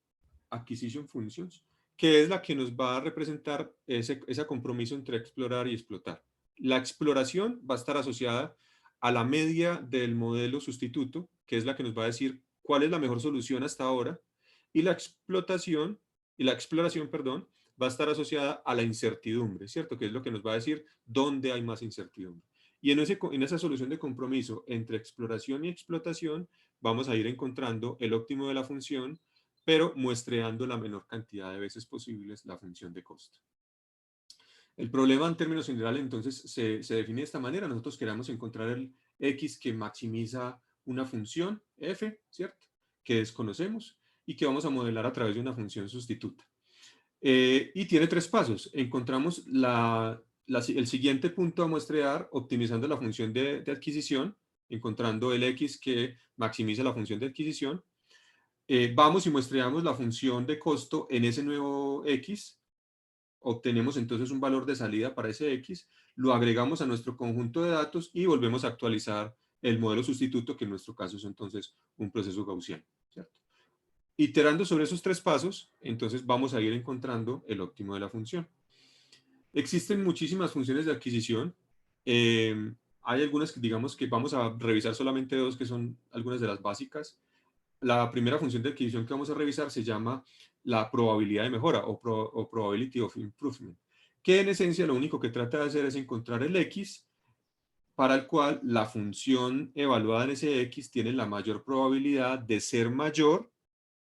acquisition functions, que es la que nos va a representar ese compromiso entre explorar y explotar. La exploración va a estar asociada a la media del modelo sustituto, que es la que nos va a decir cuál es la mejor solución hasta ahora, y la exploración, perdón, va a estar asociada a la incertidumbre, ¿cierto? Que es lo que nos va a decir dónde hay más incertidumbre. Y en esa solución de compromiso entre exploración y explotación, vamos a ir encontrando el óptimo de la función, pero muestreando la menor cantidad de veces posibles la función de costo. El problema en términos generales entonces se define de esta manera. Nosotros queremos encontrar el X que maximiza una función f, ¿cierto? Que desconocemos y que vamos a modelar a través de una función sustituta. Y tiene tres pasos. Encontramos el siguiente punto a muestrear optimizando la función de adquisición, encontrando el X que maximiza la función de adquisición. Vamos y muestreamos la función de costo en ese nuevo X. Obtenemos entonces un valor de salida para ese X, lo agregamos a nuestro conjunto de datos y volvemos a actualizar el modelo sustituto, que en nuestro caso es entonces un proceso gaussiano, ¿cierto? Iterando sobre esos tres pasos, entonces vamos a ir encontrando el óptimo de la función. Existen muchísimas funciones de adquisición. Hay algunas que digamos que vamos a revisar solamente dos, que son algunas de las básicas. La primera función de adquisición que vamos a revisar se llama la probabilidad de mejora o probability of improvement, que en esencia lo único que trata de hacer es encontrar el X para el cual la función evaluada en ese X tiene la mayor probabilidad de ser mayor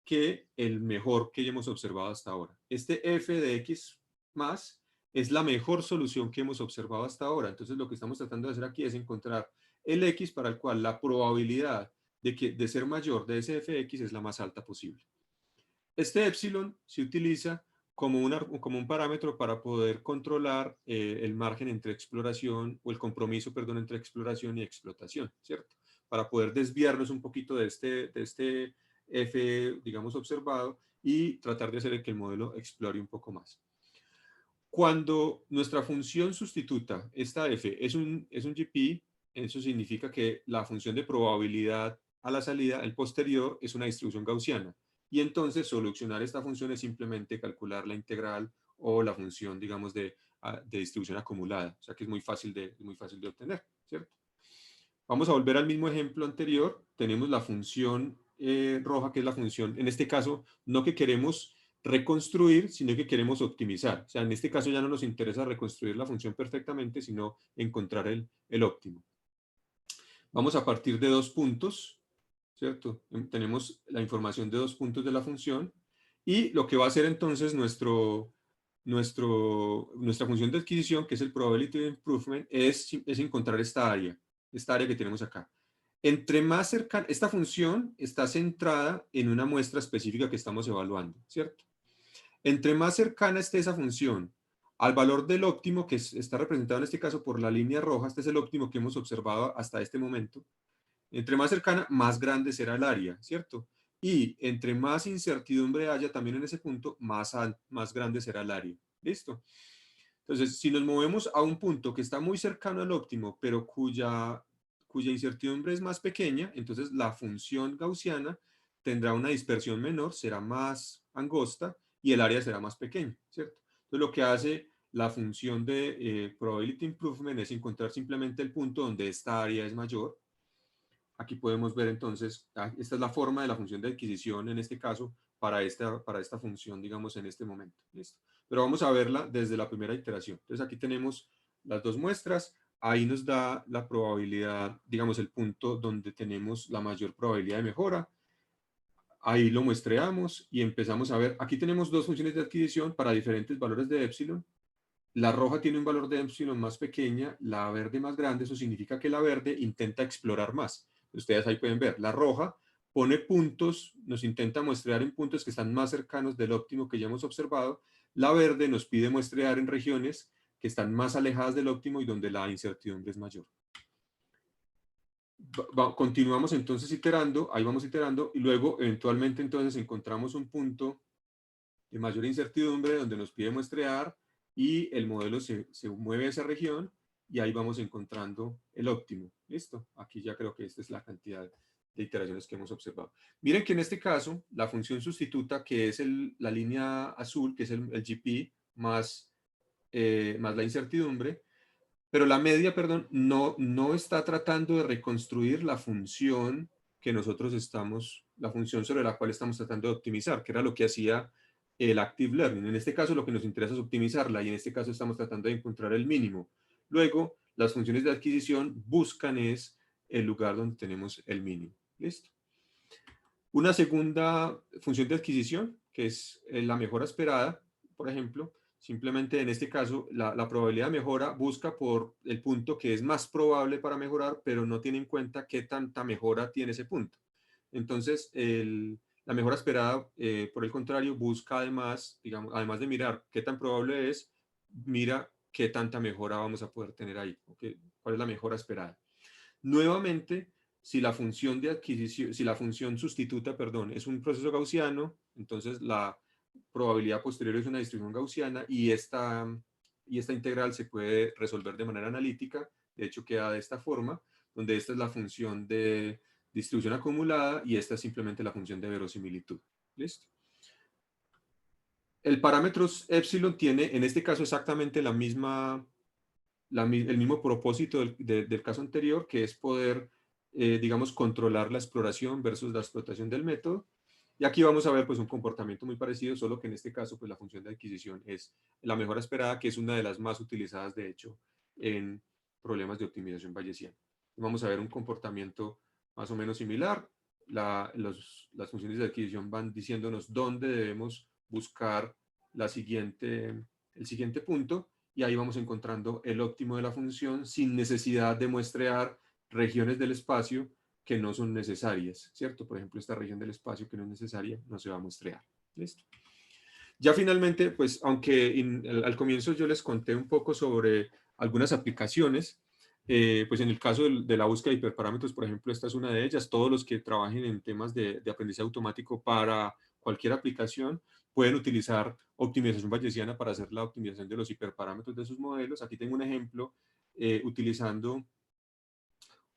que el mejor que hemos observado hasta ahora. Este f de x más es la mejor solución que hemos observado hasta ahora. Entonces lo que estamos tratando de hacer aquí es encontrar el x para el cual la probabilidad de ser mayor de ese f de x es la más alta posible. Este epsilon se utiliza como un parámetro para poder controlar el margen entre exploración, o el compromiso, perdón, entre exploración y explotación, ¿cierto? Para poder desviarnos un poquito de este f, digamos, observado y tratar de hacer que el modelo explore un poco más. Cuando nuestra función sustituta, esta f, es un GP, eso significa que la función de probabilidad a la salida, el posterior, es una distribución gaussiana. Y entonces solucionar esta función es simplemente calcular la integral o la función, digamos, de distribución acumulada. O sea que es muy fácil de obtener, ¿cierto? Vamos a volver al mismo ejemplo anterior. Tenemos la función roja, que es la función, en este caso, no que queremos reconstruir, sino que queremos optimizar. O sea, en este caso ya no nos interesa reconstruir la función perfectamente, sino encontrar el óptimo. Vamos a partir de dos puntos, ¿cierto? Tenemos la información de dos puntos de la función y lo que va a hacer entonces nuestra función de adquisición, que es el probability improvement, es encontrar esta área que tenemos acá. Entre más cercana, esta función está centrada en una muestra específica que estamos evaluando, ¿cierto? Entre más cercana esté esa función al valor del óptimo, que está representado en este caso por la línea roja, este es el óptimo que hemos observado hasta este momento, entre más cercana, más grande será el área, ¿cierto? Y entre más incertidumbre haya también en ese punto, más grande será el área. ¿Listo? Entonces, si nos movemos a un punto que está muy cercano al óptimo, pero cuya incertidumbre es más pequeña, entonces la función gaussiana tendrá una dispersión menor, será más angosta y el área será más pequeña, ¿cierto? Entonces, lo que hace la función de probability improvement es encontrar simplemente el punto donde esta área es mayor. Aquí podemos ver entonces, esta es la forma de la función de adquisición en este caso para esta función, digamos, en este momento. ¿Listo? Pero vamos a verla desde la primera iteración. Entonces aquí tenemos las dos muestras, ahí nos da la probabilidad, digamos, el punto donde tenemos la mayor probabilidad de mejora. Ahí lo muestreamos y empezamos a ver, aquí tenemos dos funciones de adquisición para diferentes valores de epsilon. La roja tiene un valor de epsilon más pequeña, la verde más grande, eso significa que la verde intenta explorar más. Ustedes ahí pueden ver, la roja pone puntos, nos intenta muestrear en puntos que están más cercanos del óptimo que ya hemos observado. La verde nos pide muestrear en regiones que están más alejadas del óptimo y donde la incertidumbre es mayor. Continuamos entonces iterando, ahí vamos iterando, y luego eventualmente entonces encontramos un punto de mayor incertidumbre donde nos pide muestrear y el modelo se mueve a esa región y ahí vamos encontrando el óptimo. ¿Listo? Aquí ya creo que esta es la cantidad de iteraciones que hemos observado. Miren que en este caso, la función sustituta, que es la línea azul, que es el GP, más la incertidumbre, pero la media, perdón, no está tratando de reconstruir la función que nosotros la función sobre la cual estamos tratando de optimizar, que era lo que hacía el Active Learning. En este caso lo que nos interesa es optimizarla y en este caso estamos tratando de encontrar el mínimo. Luego, Las funciones de adquisición buscan es el lugar donde tenemos el mínimo. ¿Listo? Una segunda función de adquisición, que es la mejora esperada, por ejemplo, simplemente en este caso la probabilidad de mejora busca por el punto que es más probable para mejorar, pero no tiene en cuenta qué tanta mejora tiene ese punto. Entonces, la mejora esperada, por el contrario, busca además, digamos, además de mirar qué tan probable es, mira qué tanta mejora vamos a poder tener ahí, ¿okay? ¿Cuál es la mejora esperada? Nuevamente, si la función de adquisición, si la función sustituta, perdón, es un proceso gaussiano, entonces la probabilidad posterior es una distribución gaussiana y esta integral se puede resolver de manera analítica. De hecho, queda de esta forma, donde esta es la función de distribución acumulada y esta es simplemente la función de verosimilitud. ¿Listo? El parámetro epsilon tiene, en este caso, exactamente la misma, el mismo propósito del caso anterior, que es poder, digamos, controlar la exploración versus la explotación del método. Y aquí vamos a ver pues un comportamiento muy parecido, solo que en este caso pues la función de adquisición es la mejora esperada, que es una de las más utilizadas de hecho en problemas de optimización bayesiana. Vamos a ver un comportamiento más o menos similar. Las funciones de adquisición van diciéndonos dónde debemos buscar el siguiente punto, y ahí vamos encontrando el óptimo de la función sin necesidad de muestrear regiones del espacio que no son necesarias, ¿cierto? Por ejemplo, esta región del espacio que no es necesaria no se va a muestrear. ¿Listo? Ya finalmente, pues aunque al comienzo yo les conté un poco sobre algunas aplicaciones, pues en el caso de la búsqueda de hiperparámetros, por ejemplo, esta es una de ellas. Todos los que trabajen en temas de aprendizaje automático para cualquier aplicación pueden utilizar optimización bayesiana para hacer la optimización de los hiperparámetros de sus modelos. Aquí tengo un ejemplo utilizando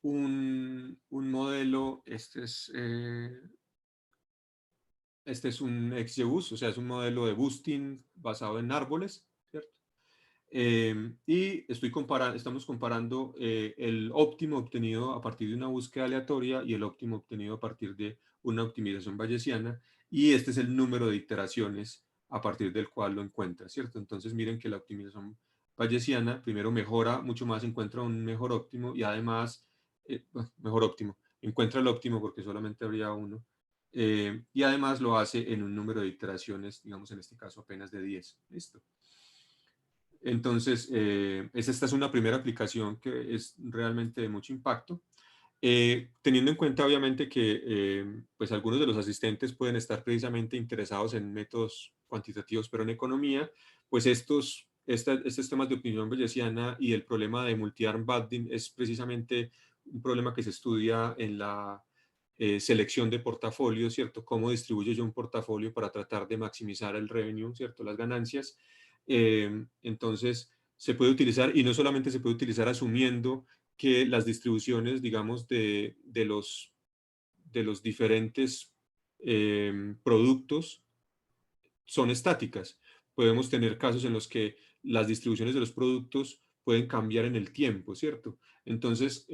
un modelo, este es un XGBoost, o sea, es un modelo de boosting basado en árboles, ¿cierto? Y estamos comparando el óptimo obtenido a partir de una búsqueda aleatoria y el óptimo obtenido a partir de una optimización bayesiana, y este es el número de iteraciones a partir del cual lo encuentra, ¿cierto? Entonces miren que la optimización bayesiana primero mejora mucho más, encuentra un mejor óptimo y además, mejor óptimo, encuentra el óptimo porque solamente habría uno, y además lo hace en un número de iteraciones, digamos en este caso apenas de 10. ¿Listo? Entonces, esta es una primera aplicación que es realmente de mucho impacto. Teniendo en cuenta obviamente que pues algunos de los asistentes pueden estar precisamente interesados en métodos cuantitativos, pero en economía, pues estos temas de opinión bayesiana y el problema de multi-arm banding es precisamente un problema que se estudia en la selección de portafolios, ¿cierto? Cómo distribuyo yo un portafolio para tratar de maximizar el revenue, ¿cierto? Las ganancias. Entonces, se puede utilizar, y no solamente se puede utilizar asumiendo que las distribuciones, digamos, de los diferentes productos son estáticas. Podemos tener casos en los que las distribuciones de los productos pueden cambiar en el tiempo, ¿cierto? Entonces,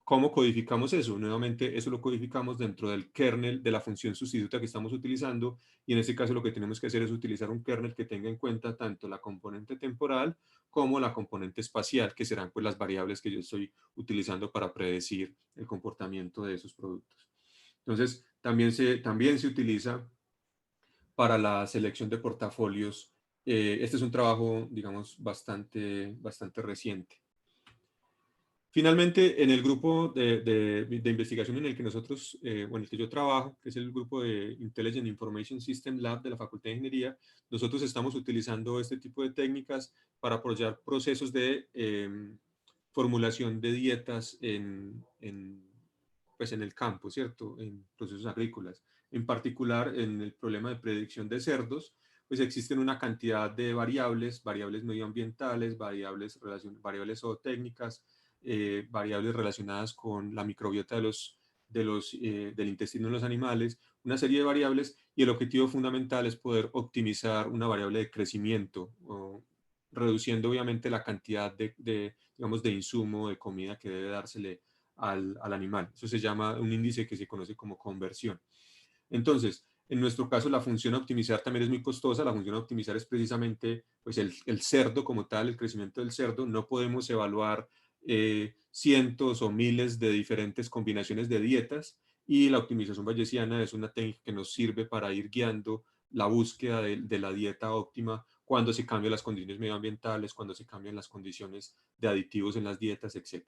¿cómo codificamos eso? Nuevamente, eso lo codificamos dentro del kernel de la función sustituta que estamos utilizando, y en este caso lo que tenemos que hacer es utilizar un kernel que tenga en cuenta tanto la componente temporal como la componente espacial, que serán pues las variables que yo estoy utilizando para predecir el comportamiento de esos productos. Entonces, también se utiliza para la selección de portafolios. Este es un trabajo, digamos, bastante reciente. Finalmente, en el grupo de investigación en el que nosotros, o en el que yo trabajo, que es el grupo de Intelligent Information System Lab de la Facultad de Ingeniería, nosotros estamos utilizando este tipo de técnicas para apoyar procesos de formulación de dietas pues en el campo, ¿cierto? En procesos agrícolas. En particular, en el problema de predicción de cerdos, pues existen una cantidad de variables, variables medioambientales, variables zootécnicas, variables relacionadas con la microbiota del intestino de los animales, una serie de variables, y el objetivo fundamental es poder optimizar una variable de crecimiento, reduciendo obviamente la cantidad digamos, de insumo, de comida que debe dársele al animal. Eso se llama un índice que se conoce como conversión. Entonces, En nuestro caso, la función a optimizar también es muy costosa. La función a optimizar es precisamente pues, el cerdo como tal, el crecimiento del cerdo. No podemos evaluar cientos o miles de diferentes combinaciones de dietas, y la optimización bayesiana es una técnica que nos sirve para ir guiando la búsqueda de la dieta óptima cuando se cambian las condiciones medioambientales, cuando se cambian las condiciones de aditivos en las dietas, etc.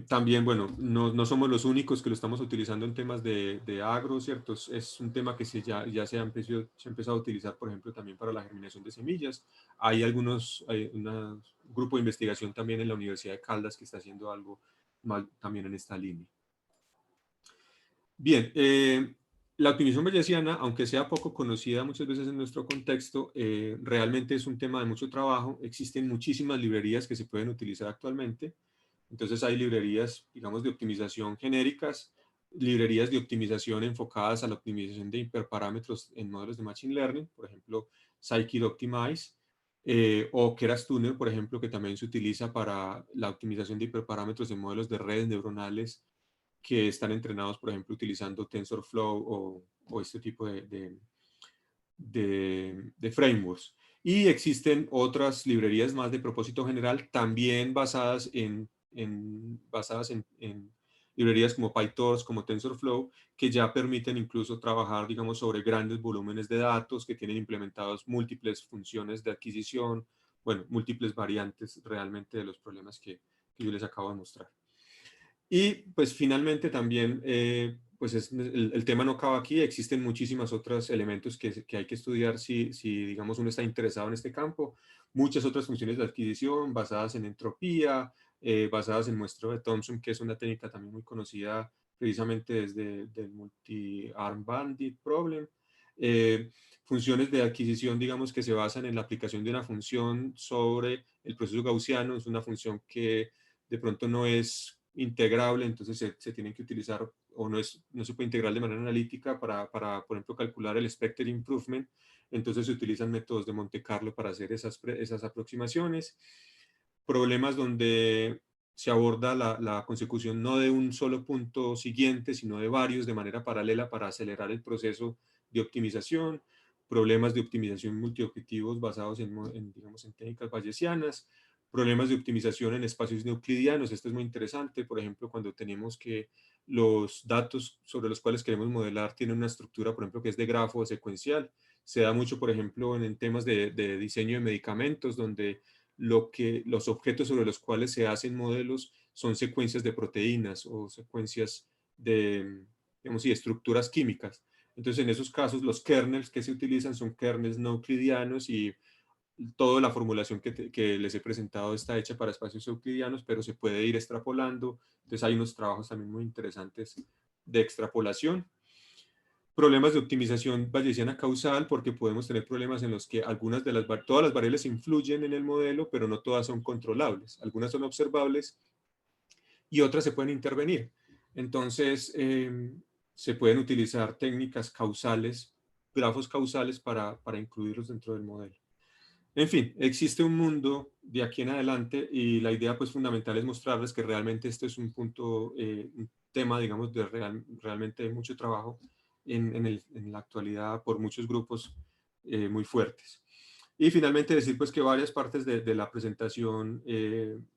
También, bueno, no somos los únicos que lo estamos utilizando en temas de agro, ¿cierto? Es un tema que ya se ha empezado a utilizar, por ejemplo, también para la germinación de semillas. Hay un grupo de investigación también en la Universidad de Caldas que está haciendo algo también en esta línea. Bien, la optimización bayesiana, aunque sea poco conocida muchas veces en nuestro contexto, realmente es un tema de mucho trabajo. Existen muchísimas librerías que se pueden utilizar actualmente. Entonces hay librerías, digamos, de optimización genéricas, librerías de optimización enfocadas a la optimización de hiperparámetros en modelos de Machine Learning, por ejemplo, Scikit-Optimize, o Keras Tuner, por ejemplo, que también se utiliza para la optimización de hiperparámetros en modelos de redes neuronales que están entrenados, por ejemplo, utilizando TensorFlow o este tipo de frameworks. Y existen otras librerías más de propósito general, también basadas en librerías como PyTorch, como TensorFlow, que ya permiten incluso trabajar, digamos, sobre grandes volúmenes de datos, que tienen implementados múltiples funciones de adquisición, bueno, múltiples variantes realmente de los problemas que yo les acabo de mostrar. Y pues finalmente también, pues el tema no acaba aquí, existen muchísimos otros elementos que hay que estudiar si, digamos, uno está interesado en este campo. Muchas otras funciones de adquisición basadas en entropía, basadas en muestreo de Thomson, que es una técnica también muy conocida precisamente desde el multi-arm bandit problem. Funciones de adquisición, digamos, que se basan en la aplicación de una función sobre el proceso gaussiano. Es una función que de pronto no es integrable, entonces se tienen que utilizar, o no se puede integrar de manera analítica para, por ejemplo, calcular el expected improvement. Entonces se utilizan métodos de Monte Carlo para hacer esas aproximaciones. Problemas donde se aborda la consecución no de un solo punto siguiente, sino de varios de manera paralela para acelerar el proceso de optimización. Problemas de optimización multiobjetivos basados digamos, en técnicas bayesianas. Problemas de optimización en espacios no euclidianos. Esto es muy interesante, por ejemplo, cuando tenemos que los datos sobre los cuales queremos modelar tienen una estructura, por ejemplo, que es de grafo o secuencial. Se da mucho, por ejemplo, en temas de diseño de medicamentos, donde los objetos sobre los cuales se hacen modelos son secuencias de proteínas o secuencias de, digamos, estructuras químicas. Entonces, en esos casos, los kernels que se utilizan son kernels no euclidianos, y toda la formulación que les he presentado está hecha para espacios euclidianos, pero se puede ir extrapolando. Entonces, hay unos trabajos también muy interesantes de extrapolación. Problemas de optimización bayesiana causal, porque podemos tener problemas en los que todas las variables influyen en el modelo, pero no todas son controlables. Algunas son observables y otras se pueden intervenir. Entonces, se pueden utilizar técnicas causales, grafos causales para incluirlos dentro del modelo. En fin, existe un mundo de aquí en adelante, y la idea pues fundamental es mostrarles que realmente este es un punto, un tema, digamos, de realmente mucho trabajo en la actualidad por muchos grupos muy fuertes. Y finalmente decir pues que varias partes de la presentación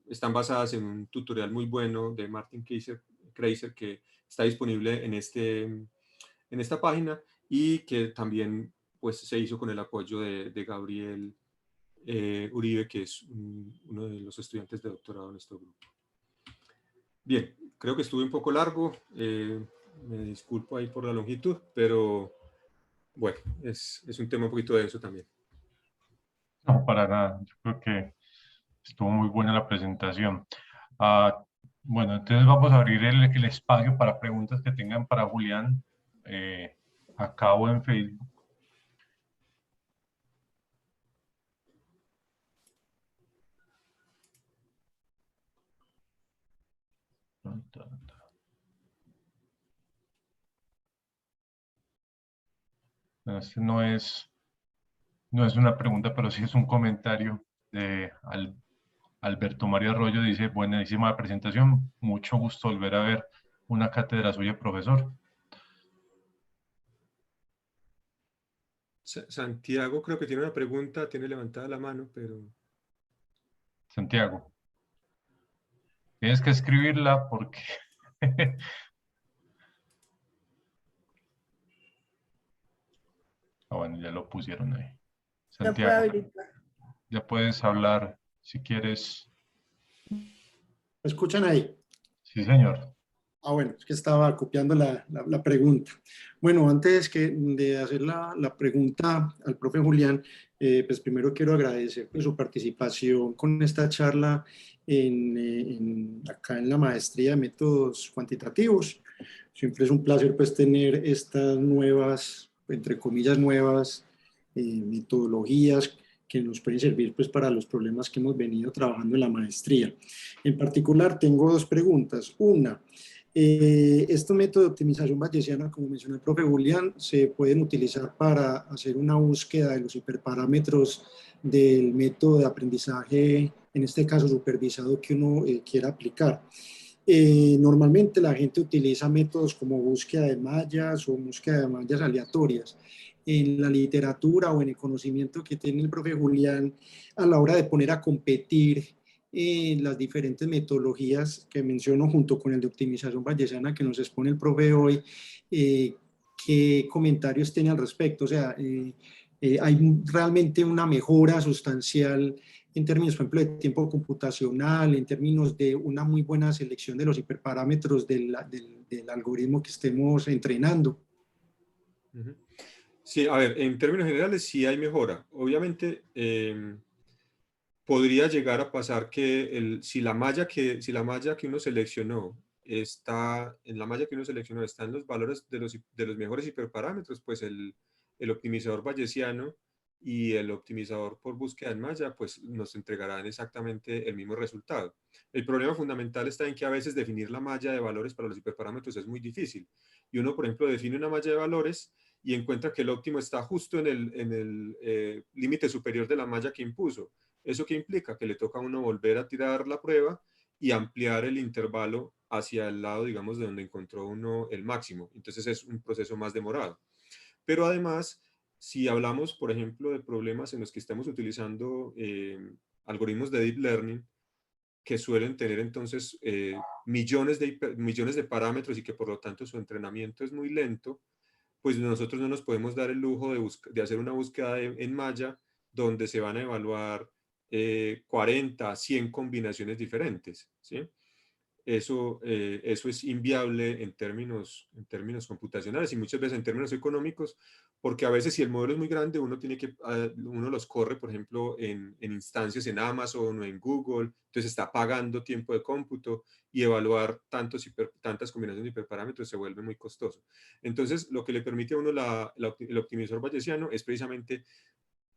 están basadas en un tutorial muy bueno de Martin Kreiser que está disponible en esta página, y que también pues se hizo con el apoyo de Gabriel Uribe, que es uno de los estudiantes de doctorado en este grupo. Bien, creo que estuve un poco largo, me disculpo ahí por la longitud, pero bueno, es un tema un poquito denso también. No, para nada. Yo creo que estuvo muy buena la presentación. Bueno, entonces vamos a abrir el espacio para preguntas que tengan para Julián, acá o en Facebook. Bueno, este no es una pregunta, pero sí es un comentario de Alberto Mario Arroyo. Dice: buenísima la presentación, mucho gusto volver a ver una cátedra suya, profesor. Santiago creo que tiene una pregunta, tiene levantada la mano, pero... Santiago, tienes que escribirla porque... Ah, bueno, ya lo pusieron ahí. Ya puede Santiago, habilitar. ya puedes hablar si quieres. ¿Me escuchan ahí? Sí, señor. Ah, bueno, es que estaba copiando la pregunta. Bueno, antes de hacer la pregunta al profe Julián, pues primero quiero agradecer pues, su participación con esta charla acá en la maestría de métodos cuantitativos. Siempre es un placer pues tener estas nuevas, entre comillas nuevas, metodologías que nos pueden servir pues para los problemas que hemos venido trabajando en la maestría. En particular, tengo dos preguntas. Una, este método de optimización bayesiana, como mencionó el profe Julián, se pueden utilizar para hacer una búsqueda de los hiperparámetros del método de aprendizaje, en este caso supervisado, que uno quiera aplicar. Normalmente la gente utiliza métodos como búsqueda de mallas o búsqueda de mallas aleatorias. En la literatura o en el conocimiento que tiene el profe Julián a la hora de poner a competir las diferentes metodologías que menciono junto con el de optimización bayesiana que nos expone el profe hoy, ¿qué comentarios tiene al respecto? O sea, hay realmente una mejora sustancial en términos, por ejemplo, de tiempo computacional, en términos de una muy buena selección de los hiperparámetros del algoritmo que estemos entrenando. Sí, a ver, en términos generales sí hay mejora. Obviamente podría llegar a pasar que si la malla que uno seleccionó está en los valores de los mejores hiperparámetros, pues el optimizador bayesiano y el optimizador por búsqueda en malla, pues nos entregarán exactamente el mismo resultado. El problema fundamental está en que a veces definir la malla de valores para los hiperparámetros es muy difícil. Y uno, por ejemplo, define una malla de valores y encuentra que el óptimo está justo en el límite superior de la malla que impuso. ¿Eso qué implica? Que le toca a uno volver a tirar la prueba y ampliar el intervalo hacia el lado, digamos, de donde encontró uno el máximo. Entonces es un proceso más demorado. Pero además, si hablamos, por ejemplo, de problemas en los que estamos utilizando algoritmos de deep learning, que suelen tener entonces millones de parámetros y que por lo tanto su entrenamiento es muy lento, pues nosotros no nos podemos dar el lujo de hacer una búsqueda en malla donde se van a evaluar 40, 100 combinaciones diferentes, ¿sí? Eso es inviable en términos computacionales y muchas veces en términos económicos, porque a veces si el modelo es muy grande, uno los corre, por ejemplo, en instancias en Amazon o en Google, entonces está pagando tiempo de cómputo y evaluar tantas combinaciones de hiperparámetros se vuelve muy costoso. Entonces, lo que le permite a uno el optimizador bayesiano es precisamente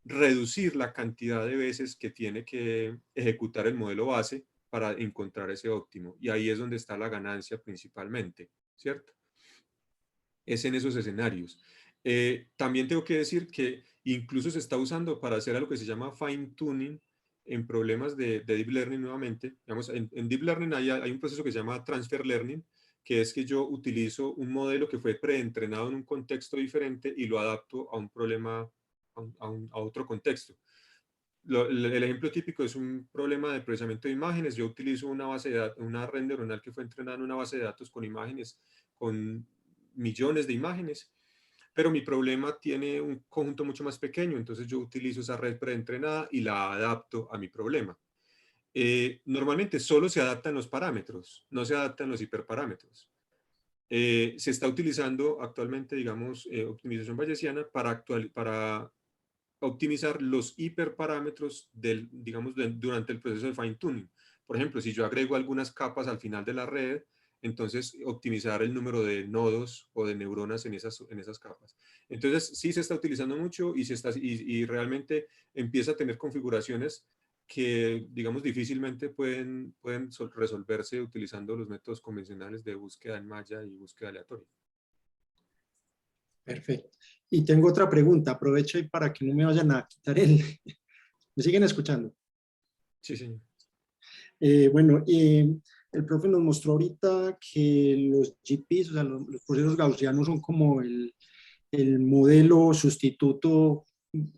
reducir la cantidad de veces que tiene que ejecutar el modelo base para encontrar ese óptimo. Y ahí es donde está la ganancia principalmente, ¿cierto? Es en esos escenarios. También tengo que decir que incluso se está usando para hacer algo que se llama fine tuning en problemas de deep learning nuevamente. Digamos, en deep learning hay un proceso que se llama transfer learning, que es que yo utilizo un modelo que fue preentrenado en un contexto diferente y lo adapto a un problema, a otro contexto. El ejemplo típico es un problema de procesamiento de imágenes. Yo utilizo una base de datos, una red neuronal que fue entrenada en una base de datos con imágenes, con millones de imágenes, pero mi problema tiene un conjunto mucho más pequeño, entonces yo utilizo esa red preentrenada y la adapto a mi problema. Normalmente solo se adaptan los parámetros, no se adaptan los hiperparámetros. Se está utilizando actualmente, digamos, optimización bayesiana para optimizar los hiperparámetros durante el proceso de fine tuning. Por ejemplo, si yo agrego algunas capas al final de la red, entonces optimizar el número de nodos o de neuronas en esas capas. Entonces sí se está utilizando mucho y realmente empieza a tener configuraciones que, digamos, difícilmente pueden resolverse utilizando los métodos convencionales de búsqueda en malla y búsqueda aleatoria. Perfecto. Y tengo otra pregunta, aprovecho y para que no me vayan a quitar el... ¿Me siguen escuchando? Sí, señor. Bueno, el profe nos mostró ahorita que los GPs, o sea, los procesos gaussianos son como el modelo sustituto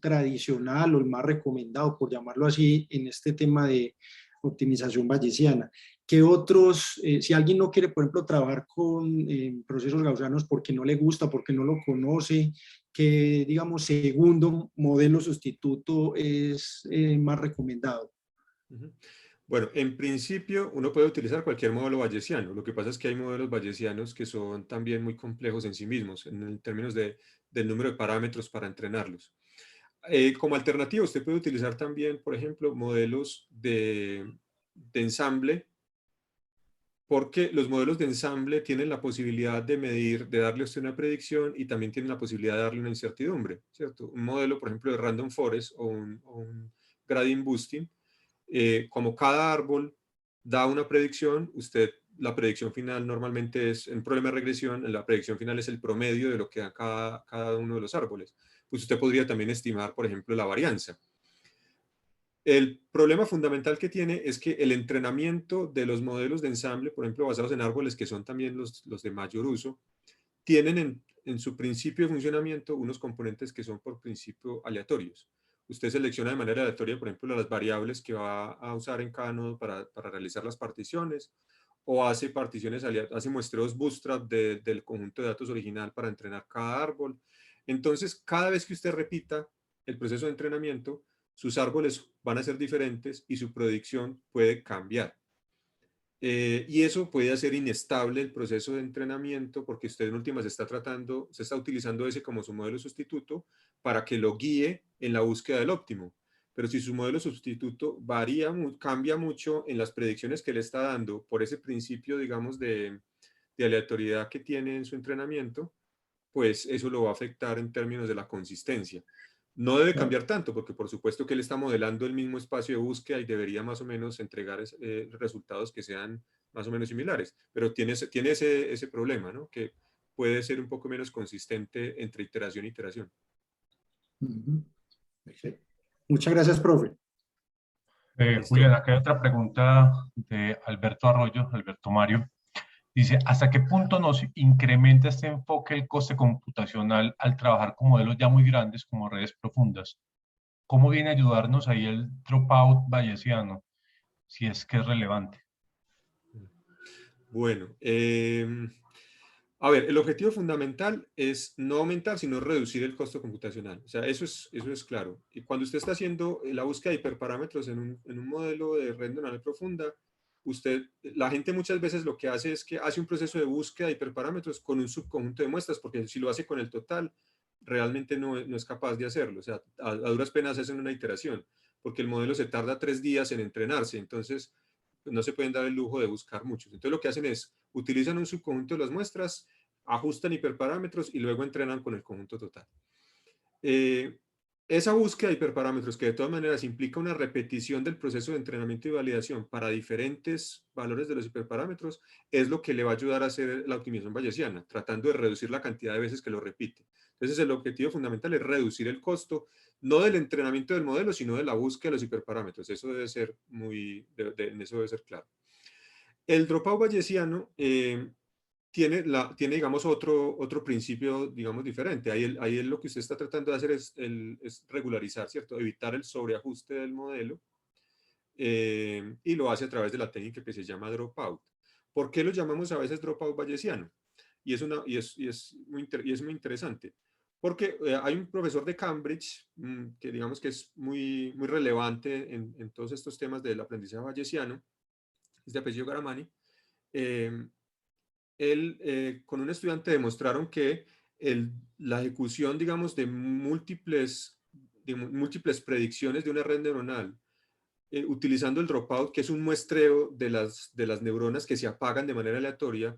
tradicional o el más recomendado, por llamarlo así, en este tema de optimización bayesiana. ¿Qué otros, si alguien no quiere, por ejemplo, trabajar con procesos gaussianos porque no le gusta, porque no lo conoce, qué, digamos, segundo modelo sustituto es más recomendado? Bueno, en principio uno puede utilizar cualquier modelo bayesiano. Lo que pasa es que hay modelos bayesianos que son también muy complejos en sí mismos, en términos del número de parámetros para entrenarlos. Como alternativa, usted puede utilizar también, por ejemplo, modelos de ensamble, porque los modelos de ensamble tienen la posibilidad de medir, de darle a usted una predicción y también tienen la posibilidad de darle una incertidumbre, ¿cierto? Un modelo, por ejemplo, de Random Forest o un Gradient Boosting, como cada árbol da una predicción, la predicción final normalmente es, en problema de regresión, la predicción final es el promedio de lo que da cada uno de los árboles. Pues usted podría también estimar, por ejemplo, la varianza. El problema fundamental que tiene es que el entrenamiento de los modelos de ensamble, por ejemplo, basados en árboles, que son también los de mayor uso, tienen en su principio de funcionamiento unos componentes que son por principio aleatorios. Usted selecciona de manera aleatoria, por ejemplo, las variables que va a usar en cada nodo para realizar las particiones, o hace particiones, hace muestreos bootstrap del conjunto de datos original para entrenar cada árbol. Entonces, cada vez que usted repita el proceso de entrenamiento, sus árboles van a ser diferentes y su predicción puede cambiar. Y eso puede hacer inestable el proceso de entrenamiento porque usted en últimas se está utilizando ese como su modelo sustituto para que lo guíe en la búsqueda del óptimo. Pero si su modelo sustituto cambia mucho en las predicciones que le está dando por ese principio, digamos, de aleatoriedad que tiene en su entrenamiento, pues eso lo va a afectar en términos de la consistencia. No debe cambiar tanto, porque por supuesto que él está modelando el mismo espacio de búsqueda y debería más o menos entregar resultados que sean más o menos similares, pero tiene ese problema, ¿no? Que puede ser un poco menos consistente entre iteración y iteración. Perfecto. Muchas gracias, profe. Julián, acá hay otra pregunta de Alberto Arroyo, Alberto Mario. Dice, ¿hasta qué punto nos incrementa este enfoque el coste computacional al trabajar con modelos ya muy grandes como redes profundas? ¿Cómo viene a ayudarnos ahí el dropout bayesiano, si es que es relevante? Bueno, a ver, el objetivo fundamental es no aumentar, sino reducir el costo computacional. O sea, eso es claro. Y cuando usted está haciendo la búsqueda de hiperparámetros en un modelo de red neuronal profunda, la gente muchas veces lo que hace es que hace un proceso de búsqueda de hiperparámetros con un subconjunto de muestras, porque si lo hace con el total, realmente no es capaz de hacerlo. O sea, a duras penas hacen una iteración, porque el modelo se tarda 3 días en entrenarse. Entonces, no se pueden dar el lujo de buscar muchos. Entonces, lo que hacen es, utilizan un subconjunto de las muestras, ajustan hiperparámetros y luego entrenan con el conjunto total. Esa búsqueda de hiperparámetros, que de todas maneras implica una repetición del proceso de entrenamiento y validación para diferentes valores de los hiperparámetros, es lo que le va a ayudar a hacer la optimización bayesiana, tratando de reducir la cantidad de veces que lo repite. Entonces, el objetivo fundamental es reducir el costo, no del entrenamiento del modelo, sino de la búsqueda de los hiperparámetros. Eso debe ser en eso debe ser claro. El dropout bayesiano tiene, digamos, otro principio, digamos, diferente. Ahí lo que usted está tratando de hacer es regularizar, ¿cierto? Evitar el sobreajuste del modelo y lo hace a través de la técnica que se llama dropout. ¿Por qué lo llamamos a veces dropout bayesiano? Y es muy interesante. Porque hay un profesor de Cambridge que digamos que es muy relevante en todos estos temas del aprendizaje bayesiano, es de apellido Garamani. Él con un estudiante demostraron que la ejecución, digamos, de múltiples predicciones de una red neuronal, utilizando el dropout, que es un muestreo de las neuronas que se apagan de manera aleatoria,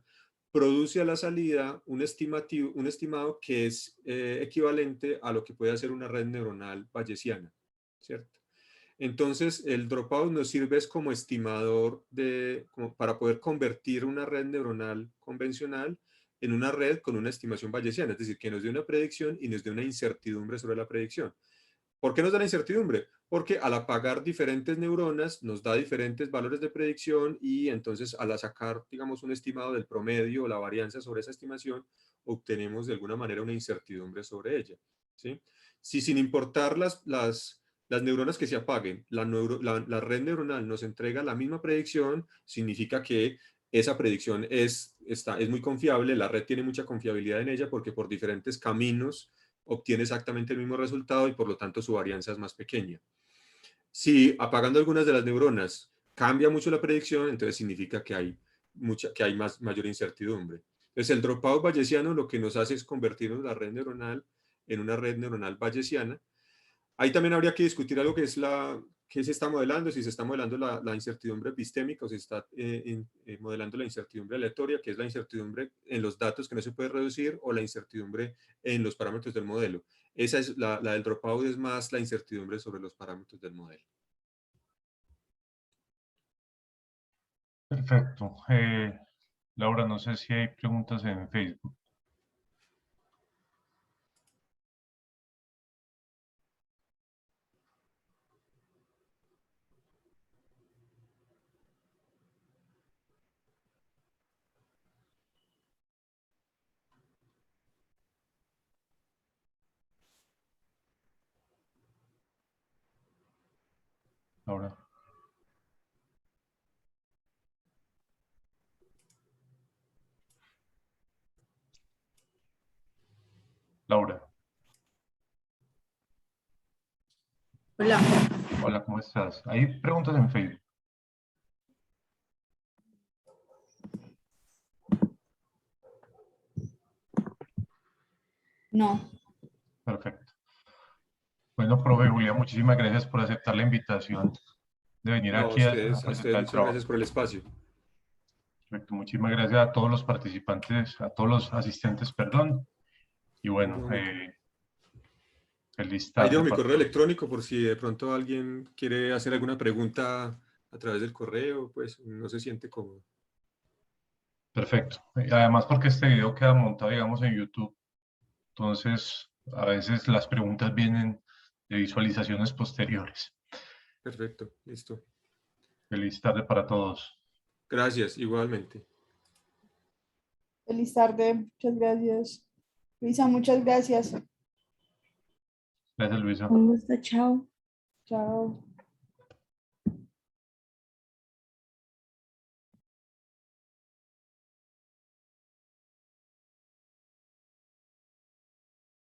produce a la salida un estimado que es equivalente a lo que puede hacer una red neuronal bayesiana, ¿cierto? Entonces, el dropout nos sirve como estimador para poder convertir una red neuronal convencional en una red con una estimación bayesiana, es decir, que nos dé una predicción y nos dé una incertidumbre sobre la predicción. ¿Por qué nos da la incertidumbre? Porque al apagar diferentes neuronas nos da diferentes valores de predicción y entonces al sacar, digamos, un estimado del promedio o la varianza sobre esa estimación, obtenemos de alguna manera una incertidumbre sobre ella, ¿sí? Si sin importar las neuronas que se apaguen, la red neuronal nos entrega la misma predicción, significa que esa predicción es muy confiable, la red tiene mucha confiabilidad en ella porque por diferentes caminos obtiene exactamente el mismo resultado y por lo tanto su varianza es más pequeña. Si apagando algunas de las neuronas cambia mucho la predicción, entonces significa que hay mayor incertidumbre. Entonces el dropout bayesiano lo que nos hace es convertirnos la red neuronal en una red neuronal bayesiana. Ahí también habría que discutir algo que se está modelando, si se está modelando la incertidumbre epistémica o si se está modelando la incertidumbre aleatoria, que es la incertidumbre en los datos que no se puede reducir o la incertidumbre en los parámetros del modelo. Esa es la del dropout, es más la incertidumbre sobre los parámetros del modelo. Perfecto. Laura, no sé si hay preguntas en Facebook. Laura. Laura. Hola. Hola, ¿cómo estás? Hay preguntas en Facebook. No. Perfecto. Bueno, profe Julián, muchísimas gracias por aceptar la invitación de venir No, aquí a a ustedes presentar el muchas gracias trabajo. por el espacio. Perfecto. Muchísimas gracias a todos los participantes, a todos los asistentes, perdón. Y bueno, feliz Ahí tarde dejo mi para correo todos. electrónico por si de pronto alguien quiere hacer alguna pregunta a través del correo, pues no se siente cómodo. Perfecto. Además, porque este video queda montado, digamos, en YouTube. Entonces, a veces las preguntas vienen de visualizaciones posteriores. Perfecto, listo. Feliz tarde para todos. Gracias, igualmente. Feliz tarde. Muchas gracias. Luisa, muchas gracias. Gracias, Luisa. Un gusto. Chao. Chao.